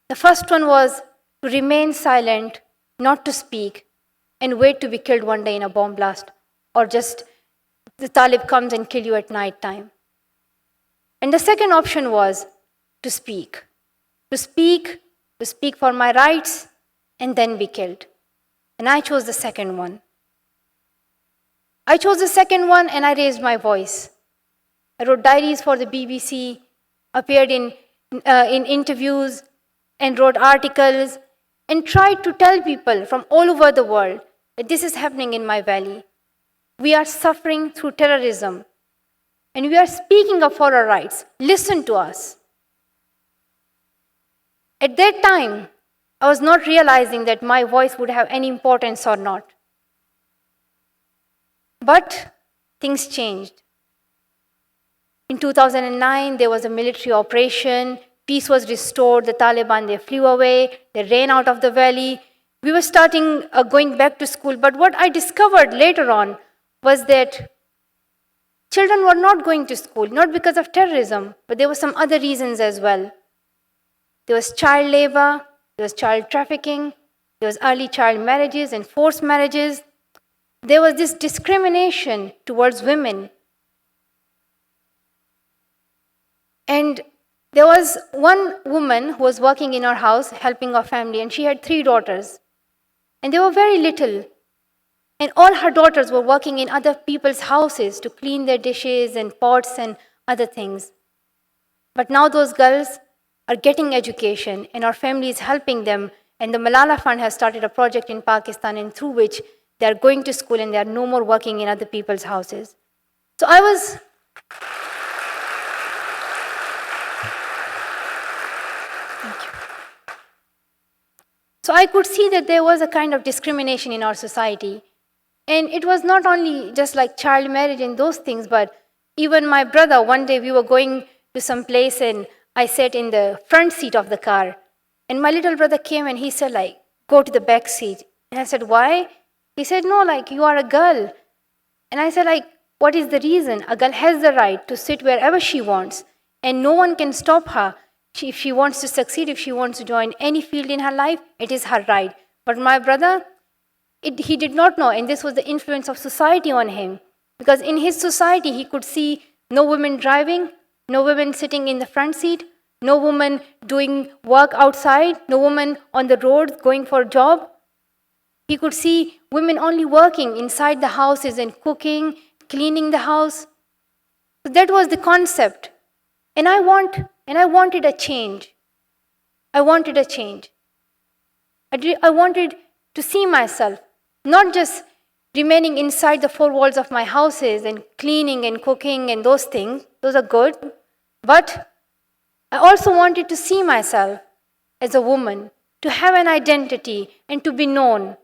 The first one was to remain silent, not to speak, and wait to be killed one day in a bomb blast, or just the Talib comes and kill you at night time. And the second option was to speak. To speak for my rights, and then be killed. And I chose the second one. I chose the second one, and I raised my voice. I wrote diaries for the BBC, appeared in interviews, and wrote articles, and tried to tell people from all over the world that this is happening in my valley. We are suffering through terrorism, and we are speaking up for our rights. Listen to us. At that time, I was not realizing that my voice would have any importance or not. But things changed. In 2009, there was a military operation. Peace was restored. The Taliban, they flew away. They ran out of the valley. We were going back to school. But what I discovered later on was that children were not going to school, not because of terrorism, but there were some other reasons as well. There was child labor, there was child trafficking, there was early child marriages and forced marriages. There was this discrimination towards women. And there was one woman who was working in our house, helping our family, and she had 3 daughters. And they were very little. And all her daughters were working in other people's houses to clean their dishes and pots and other things. But now those girls are getting education, and our family is helping them. And the Malala Fund has started a project in Pakistan, and through which they are going to school and they are no more working in other people's houses. So I was... Thank you. So I could see that there was a kind of discrimination in our society. And it was not only just like child marriage and those things, but even my brother, one day we were going to some place and I sat in the front seat of the car. And my little brother came and he said, like, go to the back seat. And I said, why? He said, no, like, you are a girl. And I said, like, what is the reason? A girl has the right to sit wherever she wants, and no one can stop her. If she wants to succeed, if she wants to join any field in her life, it is her right. But my brother, he did not know, and this was the influence of society on him. Because in his society, he could see no women driving, no women sitting in the front seat, no woman doing work outside, no woman on the roads going for a job. He could see women only working inside the houses and cooking, cleaning the house. So that was the concept. And I wanted a change. I wanted a change. I wanted to see myself, not just remaining inside the 4 walls of my houses and cleaning and cooking and those things. Those are good. But I also wanted to see myself as a woman, to have an identity and to be known,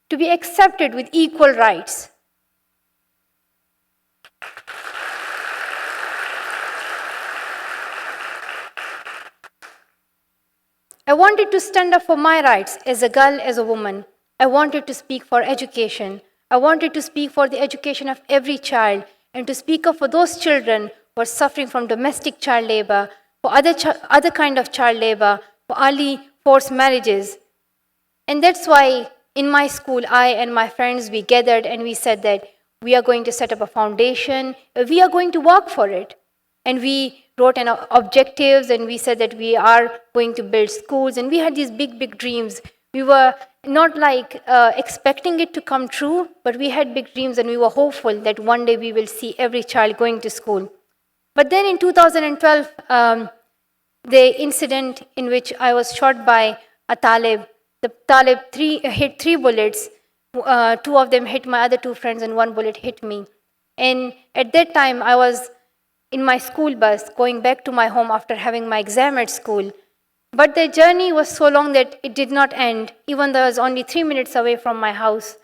to be accepted with equal rights. I wanted to stand up for my rights as a girl, as a woman. I wanted to speak for education. I wanted to speak for the education of every child and to speak up for those children who are suffering from domestic child labor, for other kind of child labor, for early forced marriages. And that's why in my school, I and my friends, we gathered and we said that we are going to set up a foundation. We are going to work for it. And we wrote objectives and we said that we are going to build schools. And we had these big, big dreams. We were not like expecting it to come true, but we had big dreams and we were hopeful that one day we will see every child going to school. But then in 2012, the incident in which I was shot by a Talib, the Talib hit 3 bullets. 2 of them hit my other 2 friends and 1 bullet hit me. And at that time, I was in my school bus going back to my home after having my exam at school. But the journey was so long that it did not end, even though I was only 3 minutes away from my house.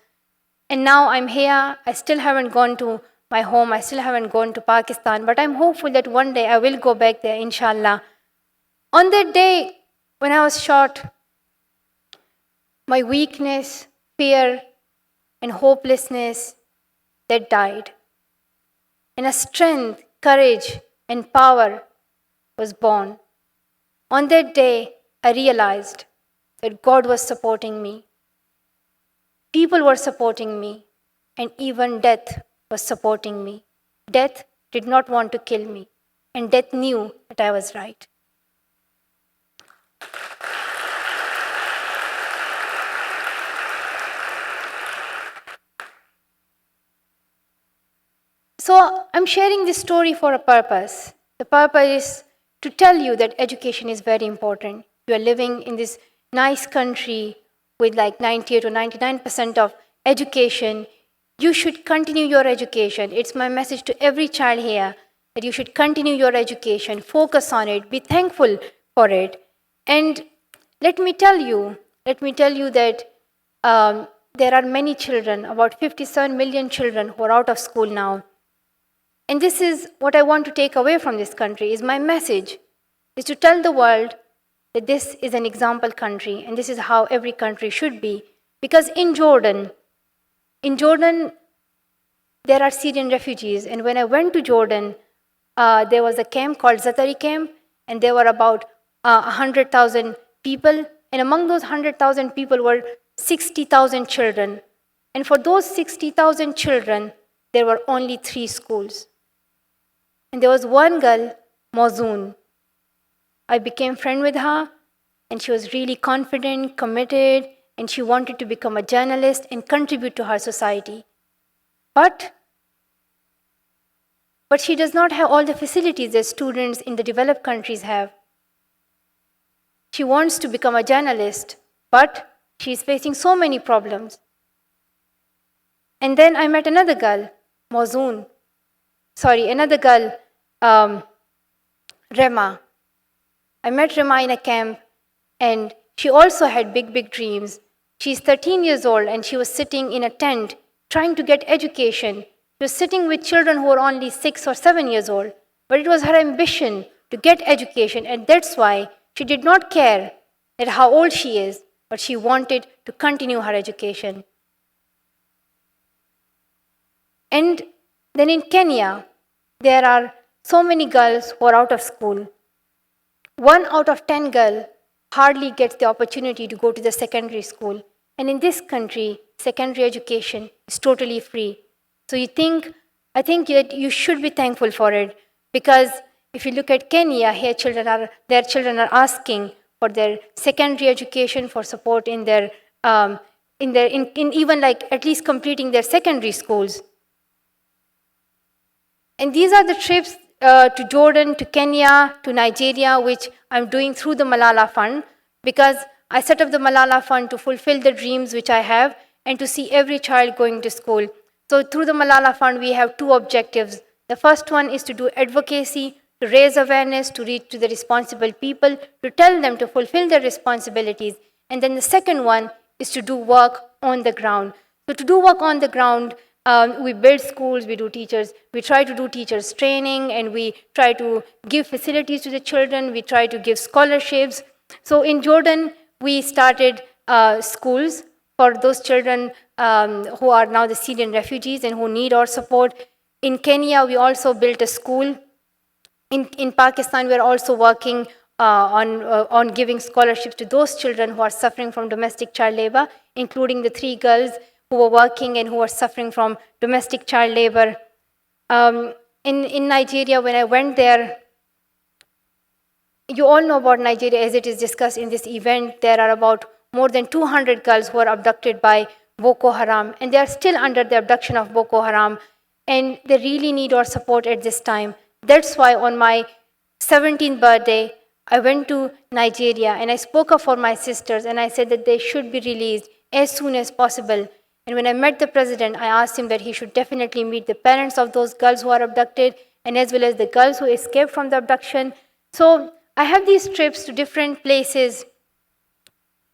And now I'm here. I still haven't gone to my home. I still haven't gone to Pakistan. But I'm hopeful that one day I will go back there, inshallah. On that day, when I was shot, my weakness, fear, and hopelessness, that died. And a strength, courage, and power was born. On that day, I realized that God was supporting me. People were supporting me, and even death was supporting me. Death did not want to kill me, and death knew that I was right. So I'm sharing this story for a purpose. The purpose is to tell you that education is very important. You are living in this nice country with like 98 or 99% of education. You should continue your education. It's my message to every child here that you should continue your education, focus on it, be thankful for it. And Let me tell you that there are many children, about 57 million children who are out of school now. And this is what I want to take away from this country, is my message, is to tell the world that this is an example country and this is how every country should be. Because in Jordan, there are Syrian refugees. And when I went to Jordan, there was a camp called Zatari camp, and there were about 100,000 people. And among those 100,000 people were 60,000 children. And for those 60,000 children, there were only 3 schools. And there was one girl, Mozoon. I became friend with her, and she was really confident, committed, and she wanted to become a journalist and contribute to her society. But she does not have all the facilities that students in the developed countries have. She wants to become a journalist, but she is facing so many problems. And then I met another girl, Rema. I met Rema in a camp, and she also had big, big dreams. She's 13 years old, and she was sitting in a tent trying to get education. She was sitting with children who were only 6 or 7 years old. But it was her ambition to get education, and that's why she did not care at how old she is, but she wanted to continue her education. And then in Kenya, there are so many girls who are out of school. 1 out of 10 girls hardly gets the opportunity to go to the secondary school. And in this country, secondary education is totally free. So I think that you should be thankful for it, because if you look at Kenya, here their children are asking for their secondary education, for support in their even like at least completing their secondary schools. And these are the trips to Jordan, to Kenya, to Nigeria, which I'm doing through the Malala Fund, because I set up the Malala Fund to fulfill the dreams which I have and to see every child going to school. So through the Malala Fund, we have 2 objectives. The first one is to do advocacy, to raise awareness, to reach to the responsible people, to tell them to fulfill their responsibilities. And then the second one is to do work on the ground. So to do work on the ground, we build schools, we try to do teachers training, and we try to give facilities to the children, we try to give scholarships. So in Jordan, we started schools for those children who are now the Syrian refugees and who need our support. In Kenya, we also built a school. In Pakistan, we are also working on giving scholarships to those children who are suffering from domestic child labor, including the 3 girls who were working and who are suffering from domestic child labor. In Nigeria, when I went there, you all know about Nigeria as it is discussed in this event. There are about more than 200 girls who are abducted by Boko Haram, and they are still under the abduction of Boko Haram, and they really need our support at this time. That's why on my 17th birthday, I went to Nigeria and I spoke up for my sisters, and I said that they should be released as soon as possible. And when I met the president, I asked him that he should definitely meet the parents of those girls who are abducted, and as well as the girls who escaped from the abduction. So I have these trips to different places,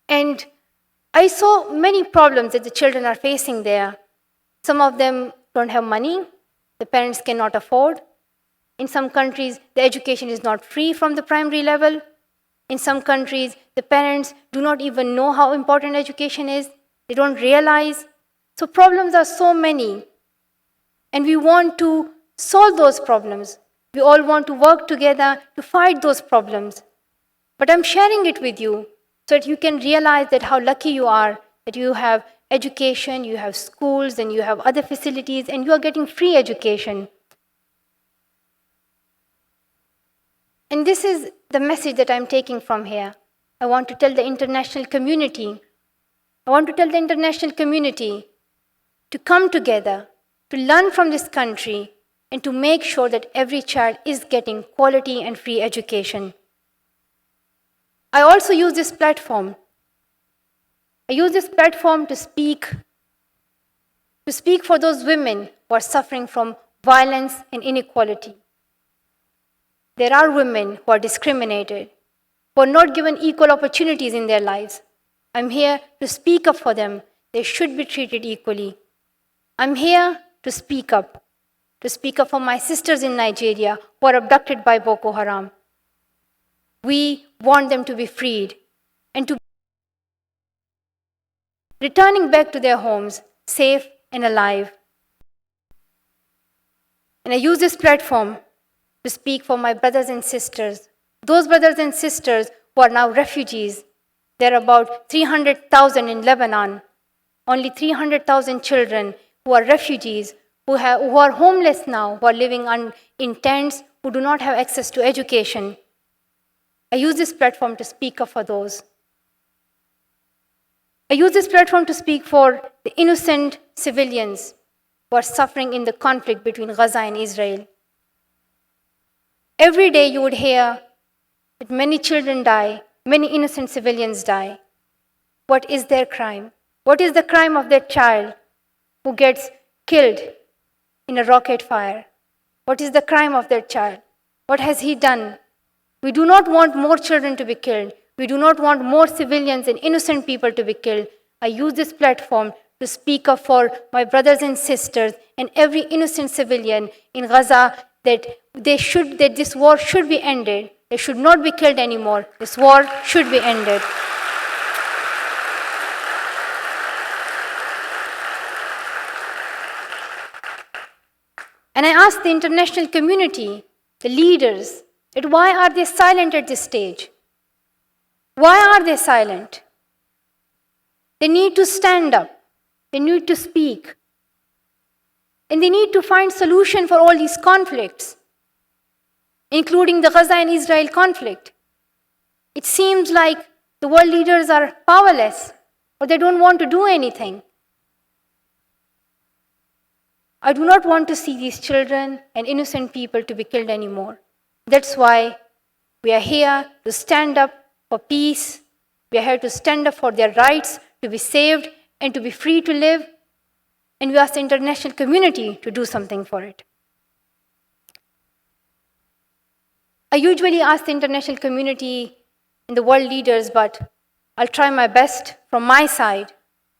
and I saw many problems that the children are facing there. Some of them don't have money, the parents cannot afford. In some countries, the education is not free from the primary level. In some countries, the parents do not even know how important education is. They don't realize. So problems are so many. And we want to solve those problems. We all want to work together to fight those problems. But I'm sharing it with you so that you can realize that how lucky you are, that you have education, you have schools, and you have other facilities, and you are getting free education. And this is the message that I'm taking from here. I want to tell the international community. To come together, to learn from this country, and to make sure that every child is getting quality and free education. I also use this platform. To speak for those women who are suffering from violence and inequality. There are women who are discriminated. who are not given equal opportunities in their lives. I'm here to speak up for them. They should be treated equally. I'm here to speak up for my sisters in Nigeria who are abducted by Boko Haram. We want them to be freed and to returning back to their homes safe and alive. And I use this platform to speak for my brothers and sisters, those brothers and sisters who are now refugees. There are about 300,000 in Lebanon, only 300,000 children who are refugees, who are homeless now, who are living in tents, who do not have access to education. I use this platform to speak up for those. I use this platform to speak for the innocent civilians who are suffering in the conflict between Gaza and Israel. Every day you would hear that many children die, many innocent civilians die. What is their crime? What is the crime of that child who gets killed in a rocket fire? What is the crime of that child? What has he done? We do not want more children to be killed. We do not want more civilians and innocent people to be killed. I use this platform to speak up for my brothers and sisters and every innocent civilian in Gaza that this war should be ended. They should not be killed anymore. This war should be ended. And I ask the international community, the leaders, that why are they silent at this stage? Why are they silent? They need to stand up. They need to speak. And they need to find solution for all these conflicts, including the Gaza and Israel conflict. It seems like the world leaders are powerless or they don't want to do anything. I do not want to see these children and innocent people to be killed anymore. That's why we are here to stand up for peace. We are here to stand up for their rights to be saved and to be free to live. And we ask the international community to do something for it. I usually ask the international community and the world leaders, but I'll try my best from my side.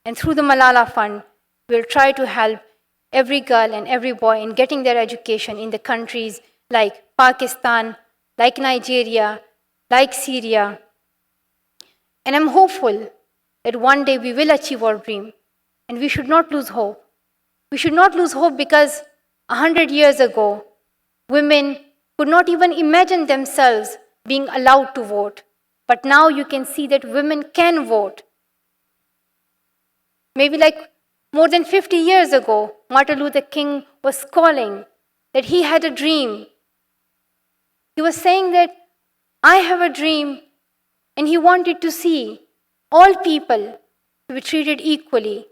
And through the Malala Fund, we'll try to help every girl and every boy in getting their education in the countries like Pakistan, like Nigeria, like Syria. And I'm hopeful that one day we will achieve our dream. And we should not lose hope. We should not lose hope because 100 years ago, women could not even imagine themselves being allowed to vote. But now you can see that women can vote. Maybe like more than 50 years ago, Martin Luther King was calling that he had a dream. He was saying that I have a dream, and he wanted to see all people to be treated equally,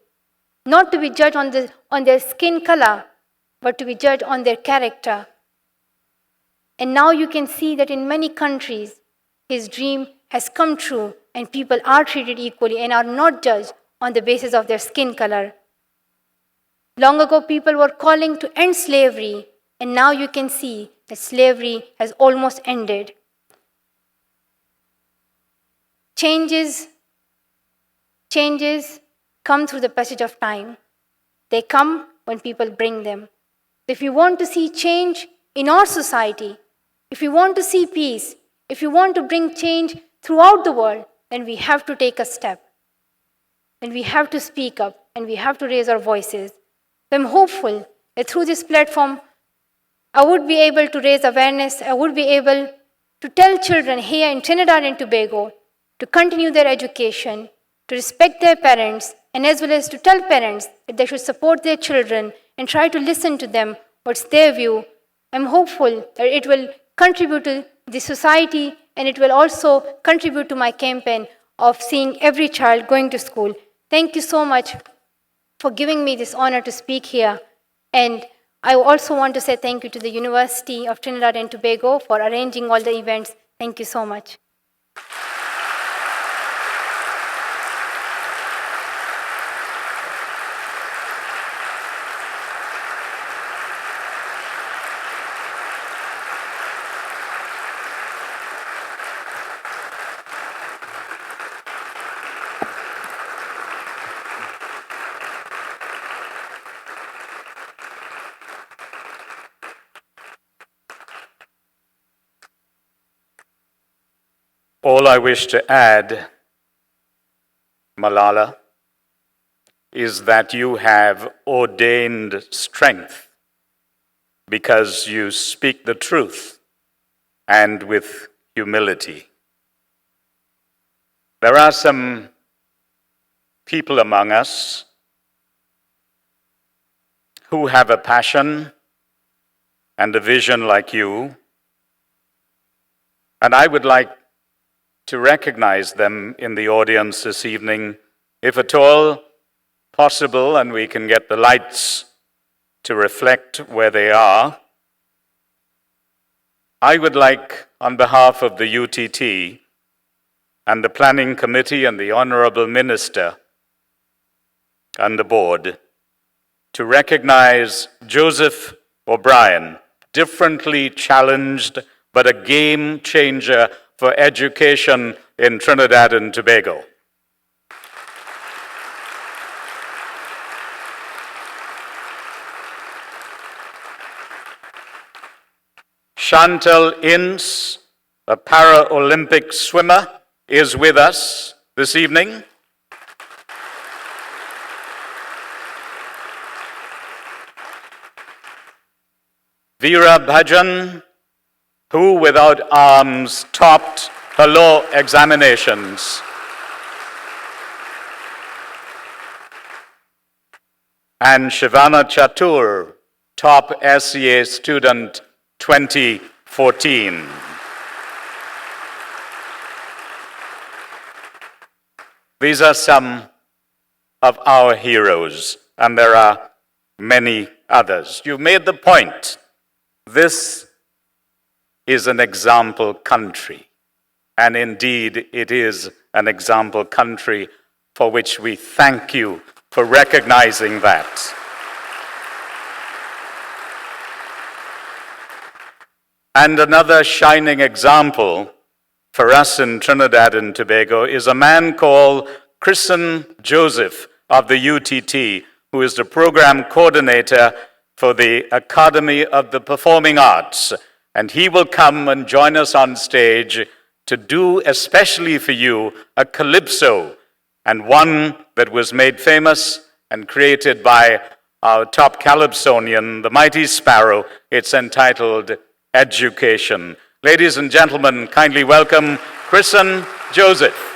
not to be judged on their skin color, but to be judged on their character. And now you can see that in many countries, his dream has come true, and people are treated equally and are not judged on the basis of their skin color. Long ago, people were calling to end slavery, and now you can see that slavery has almost ended. Changes come through the passage of time. They come when people bring them. If you want to see change in our society, if you want to see peace, if you want to bring change throughout the world, then we have to take a step. And we have to speak up, and we have to raise our voices. I'm hopeful that through this platform, I would be able to raise awareness. I would be able to tell children here in Trinidad and Tobago to continue their education, to respect their parents, and as well as to tell parents that they should support their children and try to listen to them, what's their view. I'm hopeful that it will contribute to the society, and it will also contribute to my campaign of seeing every child going to school. Thank you so much for giving me this honor to speak here. And I also want to say thank you to the University of Trinidad and Tobago for arranging all the events. Thank you so much. All I wish to add, Malala, is that you have ordained strength because you speak the truth and with humility. There are some people among us who have a passion and a vision like you, and I would like to recognize them in the audience this evening, if at all possible, and we can get the lights to reflect where they are. I would like, on behalf of the UTT and the Planning Committee and the Honorable Minister and the Board, to recognize Joseph O'Brien, differently challenged, but a game changer for education in Trinidad and Tobago. Chantal Ince, a Paralympic swimmer, is with us this evening. Veera Bhajan, who without arms topped her law examinations. And Shivana Chatur, top SCA student 2014. These are some of our heroes, and there are many others. You've made the point. This is an example country, and indeed it is an example country for which we thank you for recognizing that. And another shining example for us in Trinidad and Tobago is a man called Christian Joseph of the UTT, who is the program coordinator for the Academy of the Performing Arts. And he will come and join us on stage to do, especially for you, a calypso, and one that was made famous and created by our top calypsonian, the Mighty Sparrow. It's entitled Education. Ladies and gentlemen, kindly welcome Christian Joseph.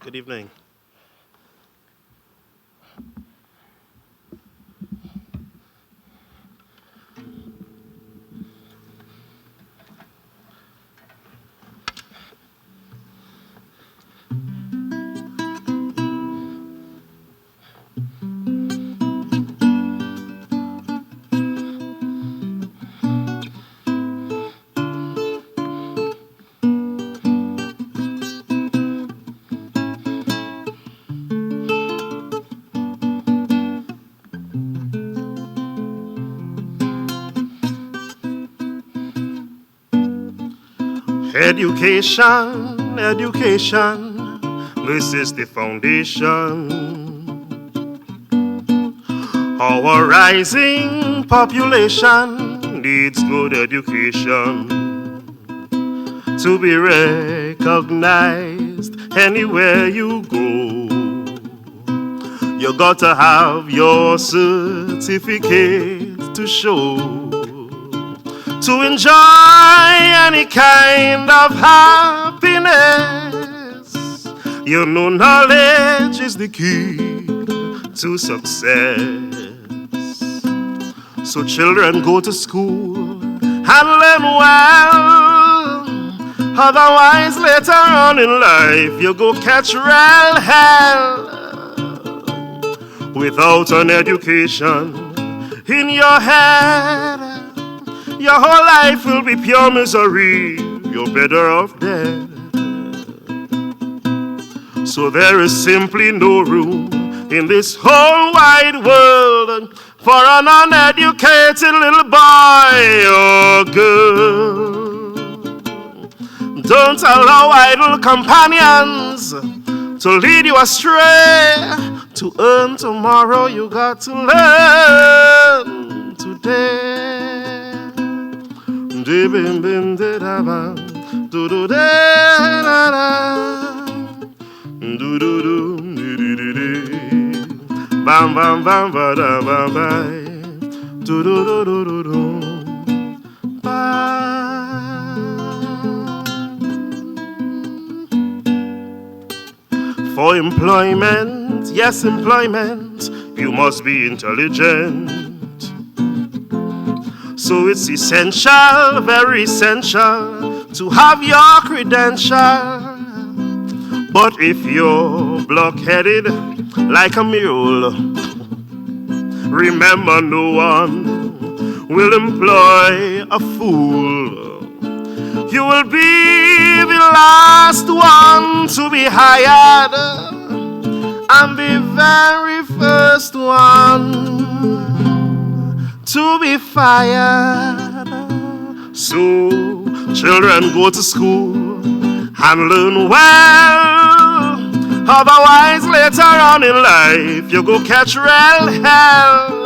Good evening. Education, education, this is the foundation. Our rising population needs good education to be recognized anywhere you go. You got to have your certificate to show. To enjoy any kind of happiness, you know knowledge is the key to success. So children go to school and learn well, otherwise later on in life you go catch real hell. Without an education in your head, your whole life will be pure misery. You're better off dead. So there is simply no room in this whole wide world for an uneducated little boy or girl. Don't allow idle companions to lead you astray. To earn tomorrow, you got to learn today. Bam bam bam ba da ba ba. Do do do do do do. For employment, yes, employment, you must be intelligent. So it's essential, very essential, to have your credential. But if you're blockheaded like a mule, remember no one will employ a fool. You will be the last one to be hired and the very first one to be fired. So children, go to school and learn well. Otherwise later on in life you go catch real hell.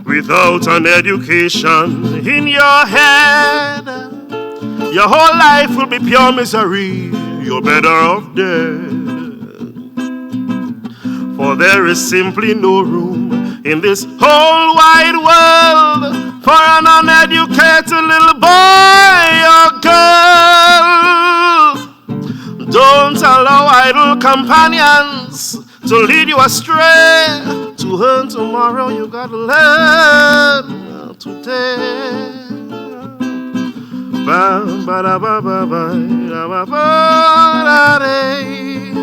Without an education in your head, your whole life will be pure misery. You're better off dead. For there is simply no room in this whole wide world for an uneducated little boy or girl. Don't allow idle companions to lead you astray. To earn tomorrow, you gotta learn today. Ba ba da ba ba ba da ba ba da day.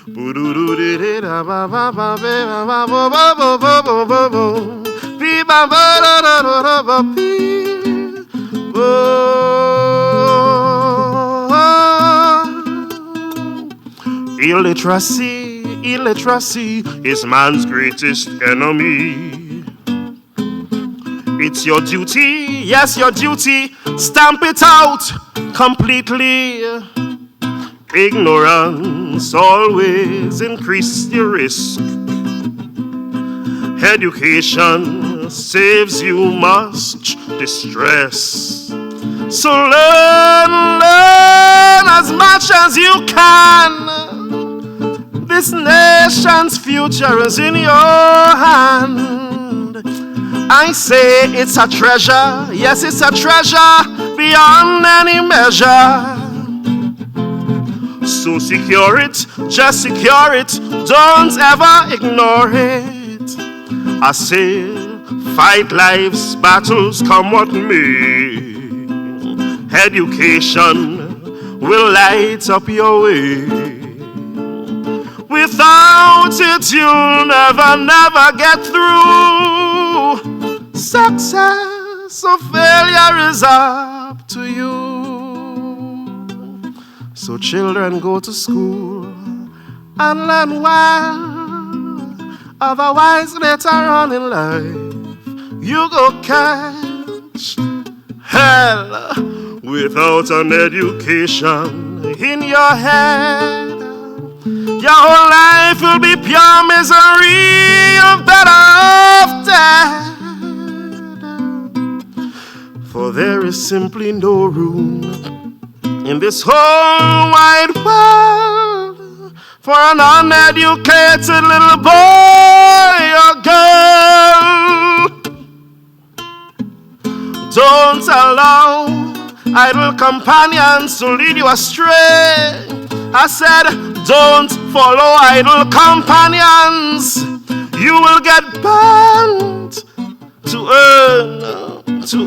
Bu do do de de da ba ba ba ba ba ba ba ba ba ba ba ba. Be ba ba da da da da ba be. Illiteracy is man's greatest enemy. It's your duty, yes, your duty, stamp it out completely. Ignorance always increases the risk. Education saves you much distress. So learn as much as you can. This nation's future is in your hand. I say it's a treasure, yes, it's a treasure beyond any measure. So secure it, just secure it, don't ever ignore it. I say, fight life's battles, come what may. Education will light up your way. Without it, you'll never get through. Success or failure is up to you. So children, go to school and learn well. Otherwise, later on in life, you go catch hell. Without an education in your head, your whole life will be pure misery. You're better off dead. For there is simply no room in this whole wide world for an uneducated little boy or girl. Don't allow idle companions to lead you astray. I said, don't follow idle companions. You will get burned. To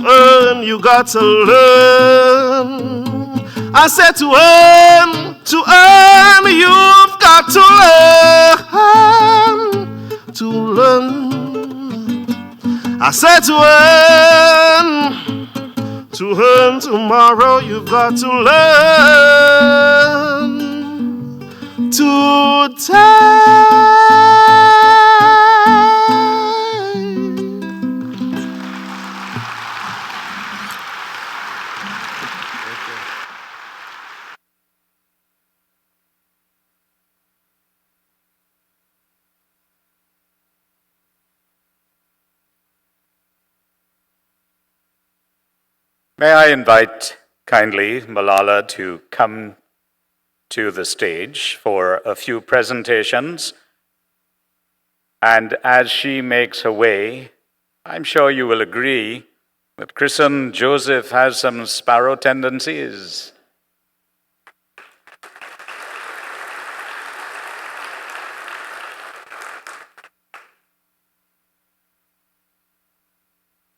earn, you got to learn. I said to earn, you've got to learn. to learn. I said to earn tomorrow, you've got to learn today. May I invite kindly Malala to come to the stage for a few presentations. And as she makes her way, I'm sure you will agree that Christen Joseph has some sparrow tendencies.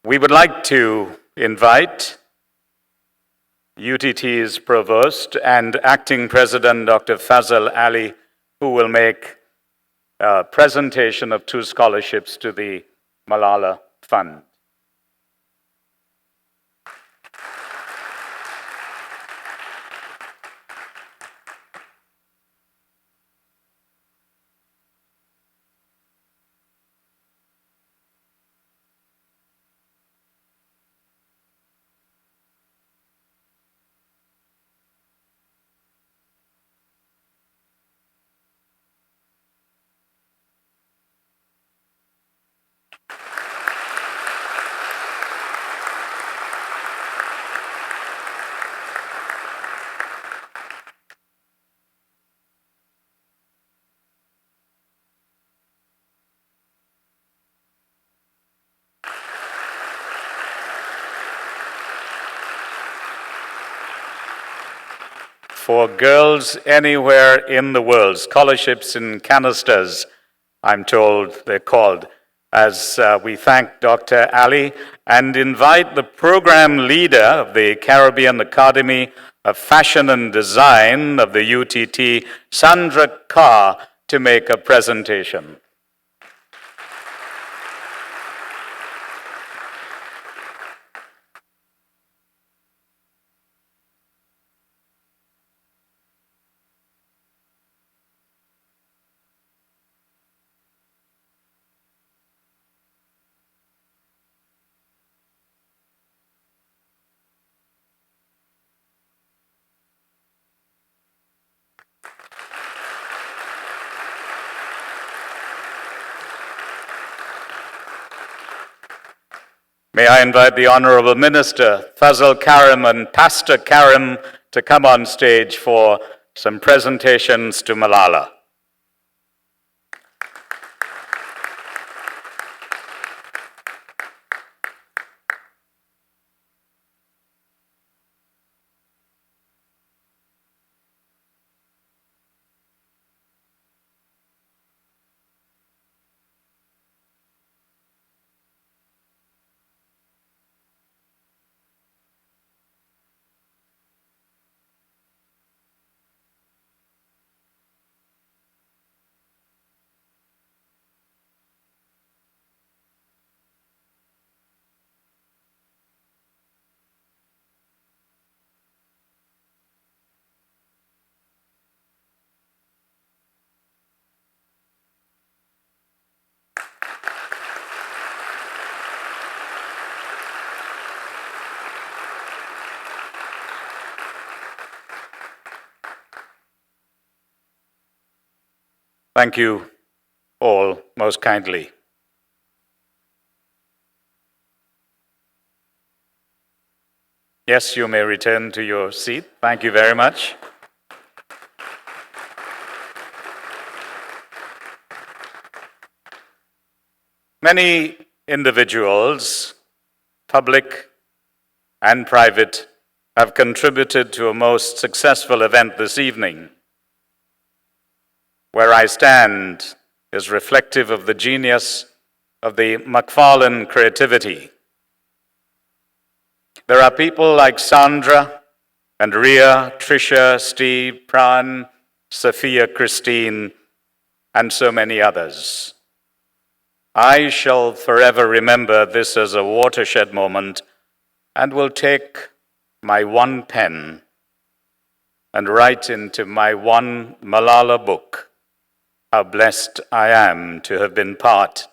We would like to invite UTT's Provost and Acting President, Dr. Fazal Ali, who will make a presentation of 2 scholarships to the Malala Fund. For girls anywhere in the world, scholarships in canisters, I'm told they're called, as we thank Dr. Ali and invite the program leader of the Caribbean Academy of Fashion and Design of the UTT, Sandra Carr, to make a presentation. May I invite the Honorable Minister, Fazal Karim, and Pastor Karim to come on stage for some presentations to Malala. Thank you all most kindly. Yes, you may return to your seat. Thank you very much. Many individuals, public and private, have contributed to a most successful event this evening. Where I stand is reflective of the genius of the McFarlane creativity. There are people like Sandra, Andrea, Tricia, Steve, Pran, Sophia, Christine, and so many others. I shall forever remember this as a watershed moment and will take my one pen and write into my one Malala book how blessed I am to have been part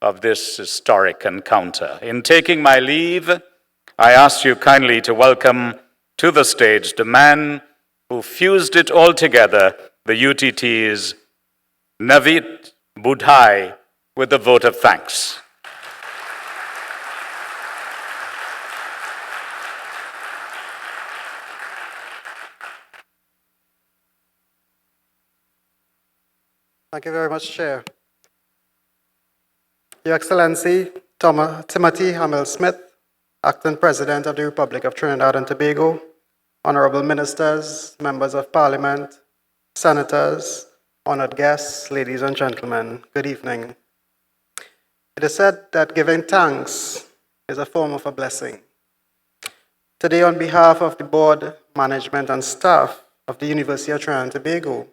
of this historic encounter. In taking my leave, I ask you kindly to welcome to the stage the man who fused it all together, the UTT's Naveed Budhai, with a vote of thanks. Thank you very much, Chair. Your Excellency, Timothy Hamel Smith, Acting President of the Republic of Trinidad and Tobago, Honorable Ministers, Members of Parliament, Senators, honored guests, ladies and gentlemen, good evening. It is said that giving thanks is a form of a blessing. Today, on behalf of the board, management, and staff of the University of Trinidad and Tobago,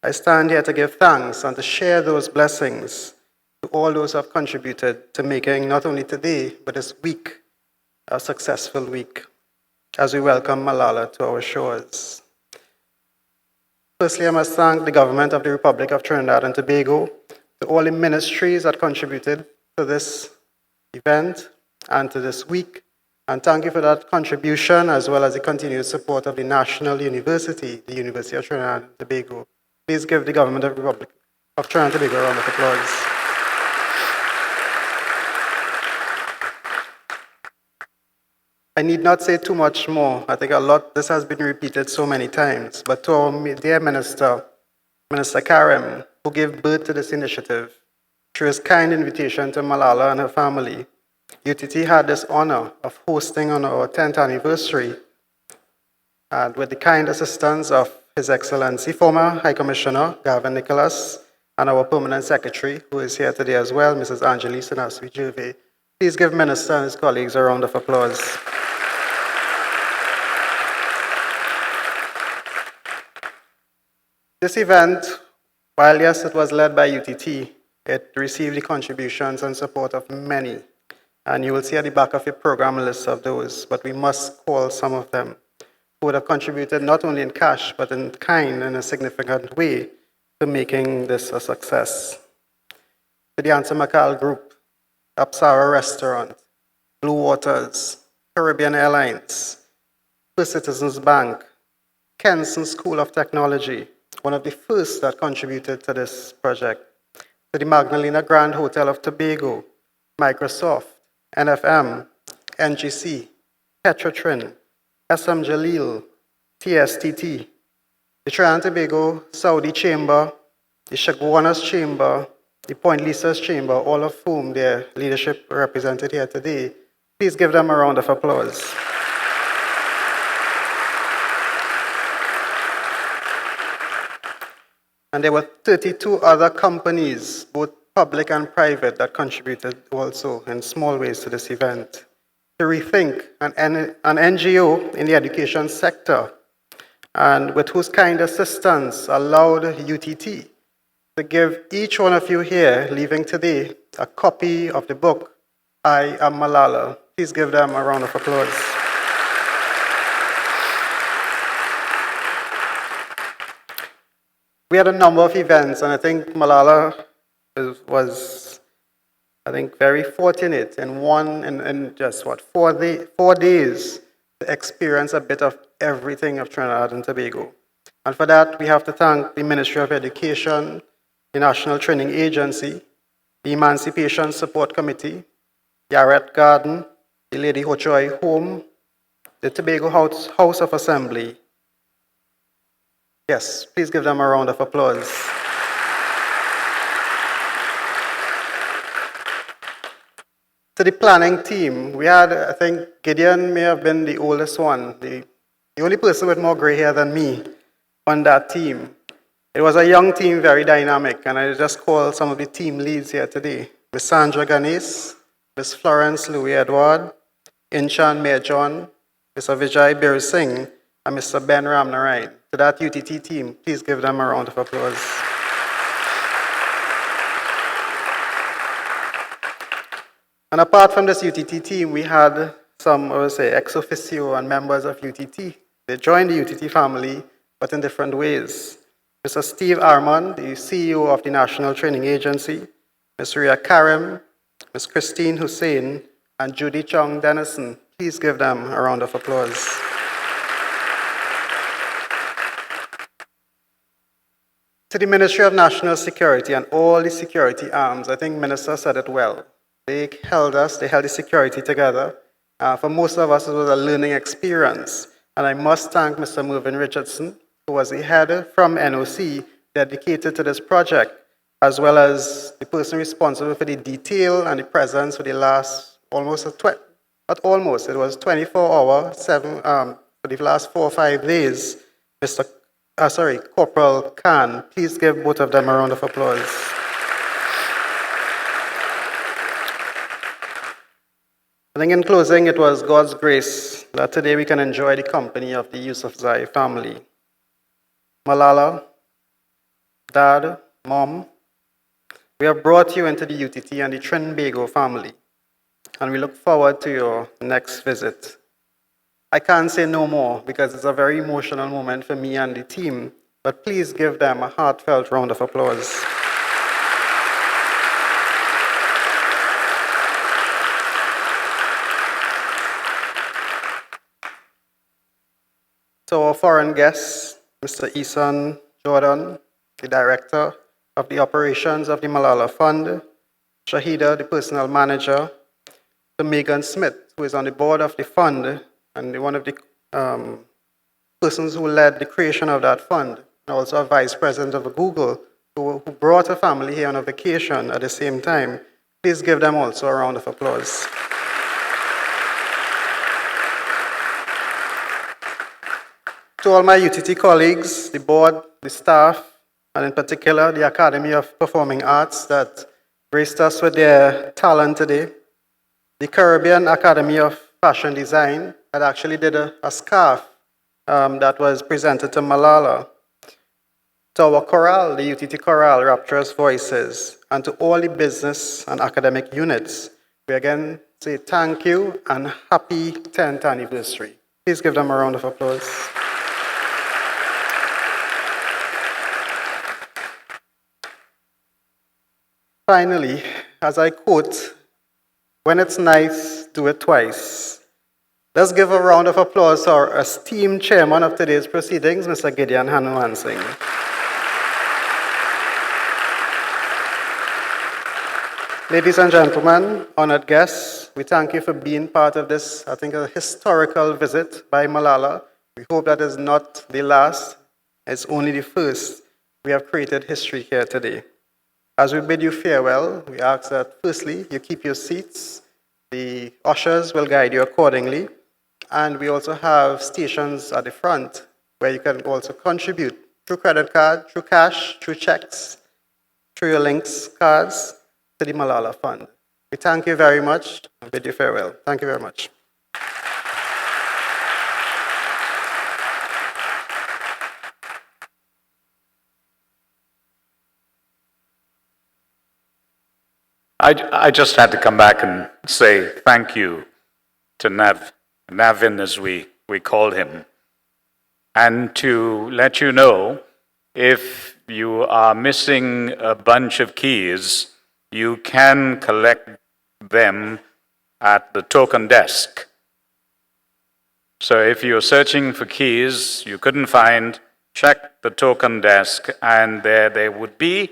I stand here to give thanks and to share those blessings to all those who have contributed to making not only today, but this week a successful week as we welcome Malala to our shores. Firstly, I must thank the government of the Republic of Trinidad and Tobago, to all the ministries that contributed to this event and to this week, and thank you for that contribution as well as the continued support of the National University, the University of Trinidad and Tobago. Please give the government of the Republic of Trinidad and Tobago a round of applause. I need not say too much more. I think this has been repeated so many times. But to our dear Minister, Minister Karim, who gave birth to this initiative, through his kind invitation to Malala and her family, UTT had this honor of hosting on our 10th anniversary, and with the kind assistance of His Excellency, former High Commissioner Gavin Nicholas, and our Permanent Secretary, who is here today as well, Mrs. Angelie Sinaswi-Gervais. Please give Minister and his colleagues a round of applause. This event, while yes, it was led by UTT, it received the contributions and support of many. And you will see at the back of your program a list of those, but we must call some of them who would have contributed not only in cash, but in kind in a significant way to making this a success. To the Answer Macal Group, Apsara Restaurant, Blue Waters, Caribbean Airlines, First Citizens Bank, Kenson School of Technology, one of the first that contributed to this project, to the Magdalena Grand Hotel of Tobago, Microsoft, NFM, NGC, Petrotrin, SM Jalil, TSTT, the Trinidad and Tobago Saudi Chamber, the Shagwanas Chamber, the Point Lisa's Chamber, all of whom their leadership represented here today. Please give them a round of applause. And there were 32 other companies, both public and private, that contributed also in small ways to this event. To rethink an NGO in the education sector, and with whose kind assistance allowed UTT to give each one of you here, leaving today, a copy of the book, I Am Malala. Please give them a round of applause. We had a number of events, and I think Malala was very fortunate in just 4 days to experience a bit of everything of Trinidad and Tobago. And for that, we have to thank the Ministry of Education, the National Training Agency, the Emancipation Support Committee, Garrett Garden, the Lady Hochoy Home, the Tobago House of Assembly. Yes, please give them a round of applause. To the planning team, we had, I think Gideon may have been the oldest one, the only person with more gray hair than me on that team. It was a young team, very dynamic, and I just call some of the team leads here today. Ms. Sandra Ganes, Ms. Florence Louis Edward, Inchan Mayor John, Mr. Vijay Bir Singh, and Mr. Ben Ramnarayan. To that UTT team, please give them a round of applause. And apart from this UTT team, we had some, I would say, ex officio and members of UTT. They joined the UTT family, but in different ways. Mr. Steve Armand, the CEO of the National Training Agency, Ms. Ria Karim, Ms. Christine Hussein, and Judy Chong Dennison. Please give them a round of applause. To the Ministry of National Security and all the security arms, I think Minister said it well. They held the security together. For most of us, it was a learning experience. And I must thank Mr. Mervyn Richardson, who was the head from NOC dedicated to this project, as well as the person responsible for the detail and the presence for the last it was 24 hours, for the last 4 or 5 days. Corporal Khan. Please give both of them a round of applause. I think in closing, it was God's grace that today we can enjoy the company of the Yousafzai family. Malala, Dad, Mom, we have brought you into the UTT and the Trinbago family, and we look forward to your next visit. I can't say no more because it's a very emotional moment for me and the team, but please give them a heartfelt round of applause. To our foreign guests, Mr. Isan Jordan, the Director of the Operations of the Malala Fund, Shahida, the Personal Manager, to Megan Smith, who is on the board of the fund and one of the persons who led the creation of that fund, and also a Vice President of Google, who brought a family here on a vacation at the same time. Please give them also a round of applause. To all my UTT colleagues, the board, the staff, and in particular the Academy of Performing Arts that graced us with their talent today, the Caribbean Academy of Fashion Design that actually did a scarf that was presented to Malala, to our chorale, the UTT chorale, Rapturous Voices, and to all the business and academic units, we again say thank you and happy 10th anniversary. Please give them a round of applause. Finally, as I quote, when it's nice, do it twice. Let's give a round of applause to our esteemed chairman of today's proceedings, Mr. Gideon Hanuman Singh. Ladies and gentlemen, honored guests, we thank you for being part of this, I think, a historical visit by Malala. We hope that is not the last, it's only the first. We have created history here today. As we bid you farewell, we ask that firstly, you keep your seats. The ushers will guide you accordingly. And we also have stations at the front where you can also contribute through credit card, through cash, through checks, through your links cards to the Malala Fund. We thank you very much and bid you farewell. Thank you very much. I just had to come back and say thank you to Navin, as we called him, and to let you know if you are missing a bunch of keys, you can collect them at the token desk. So if you're searching for keys you couldn't find, check the token desk, and there they would be.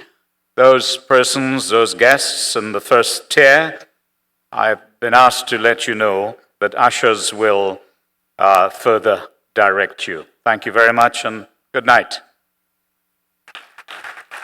Those persons, those guests in the first tier, I've been asked to let you know that ushers will further direct you. Thank you very much and good night.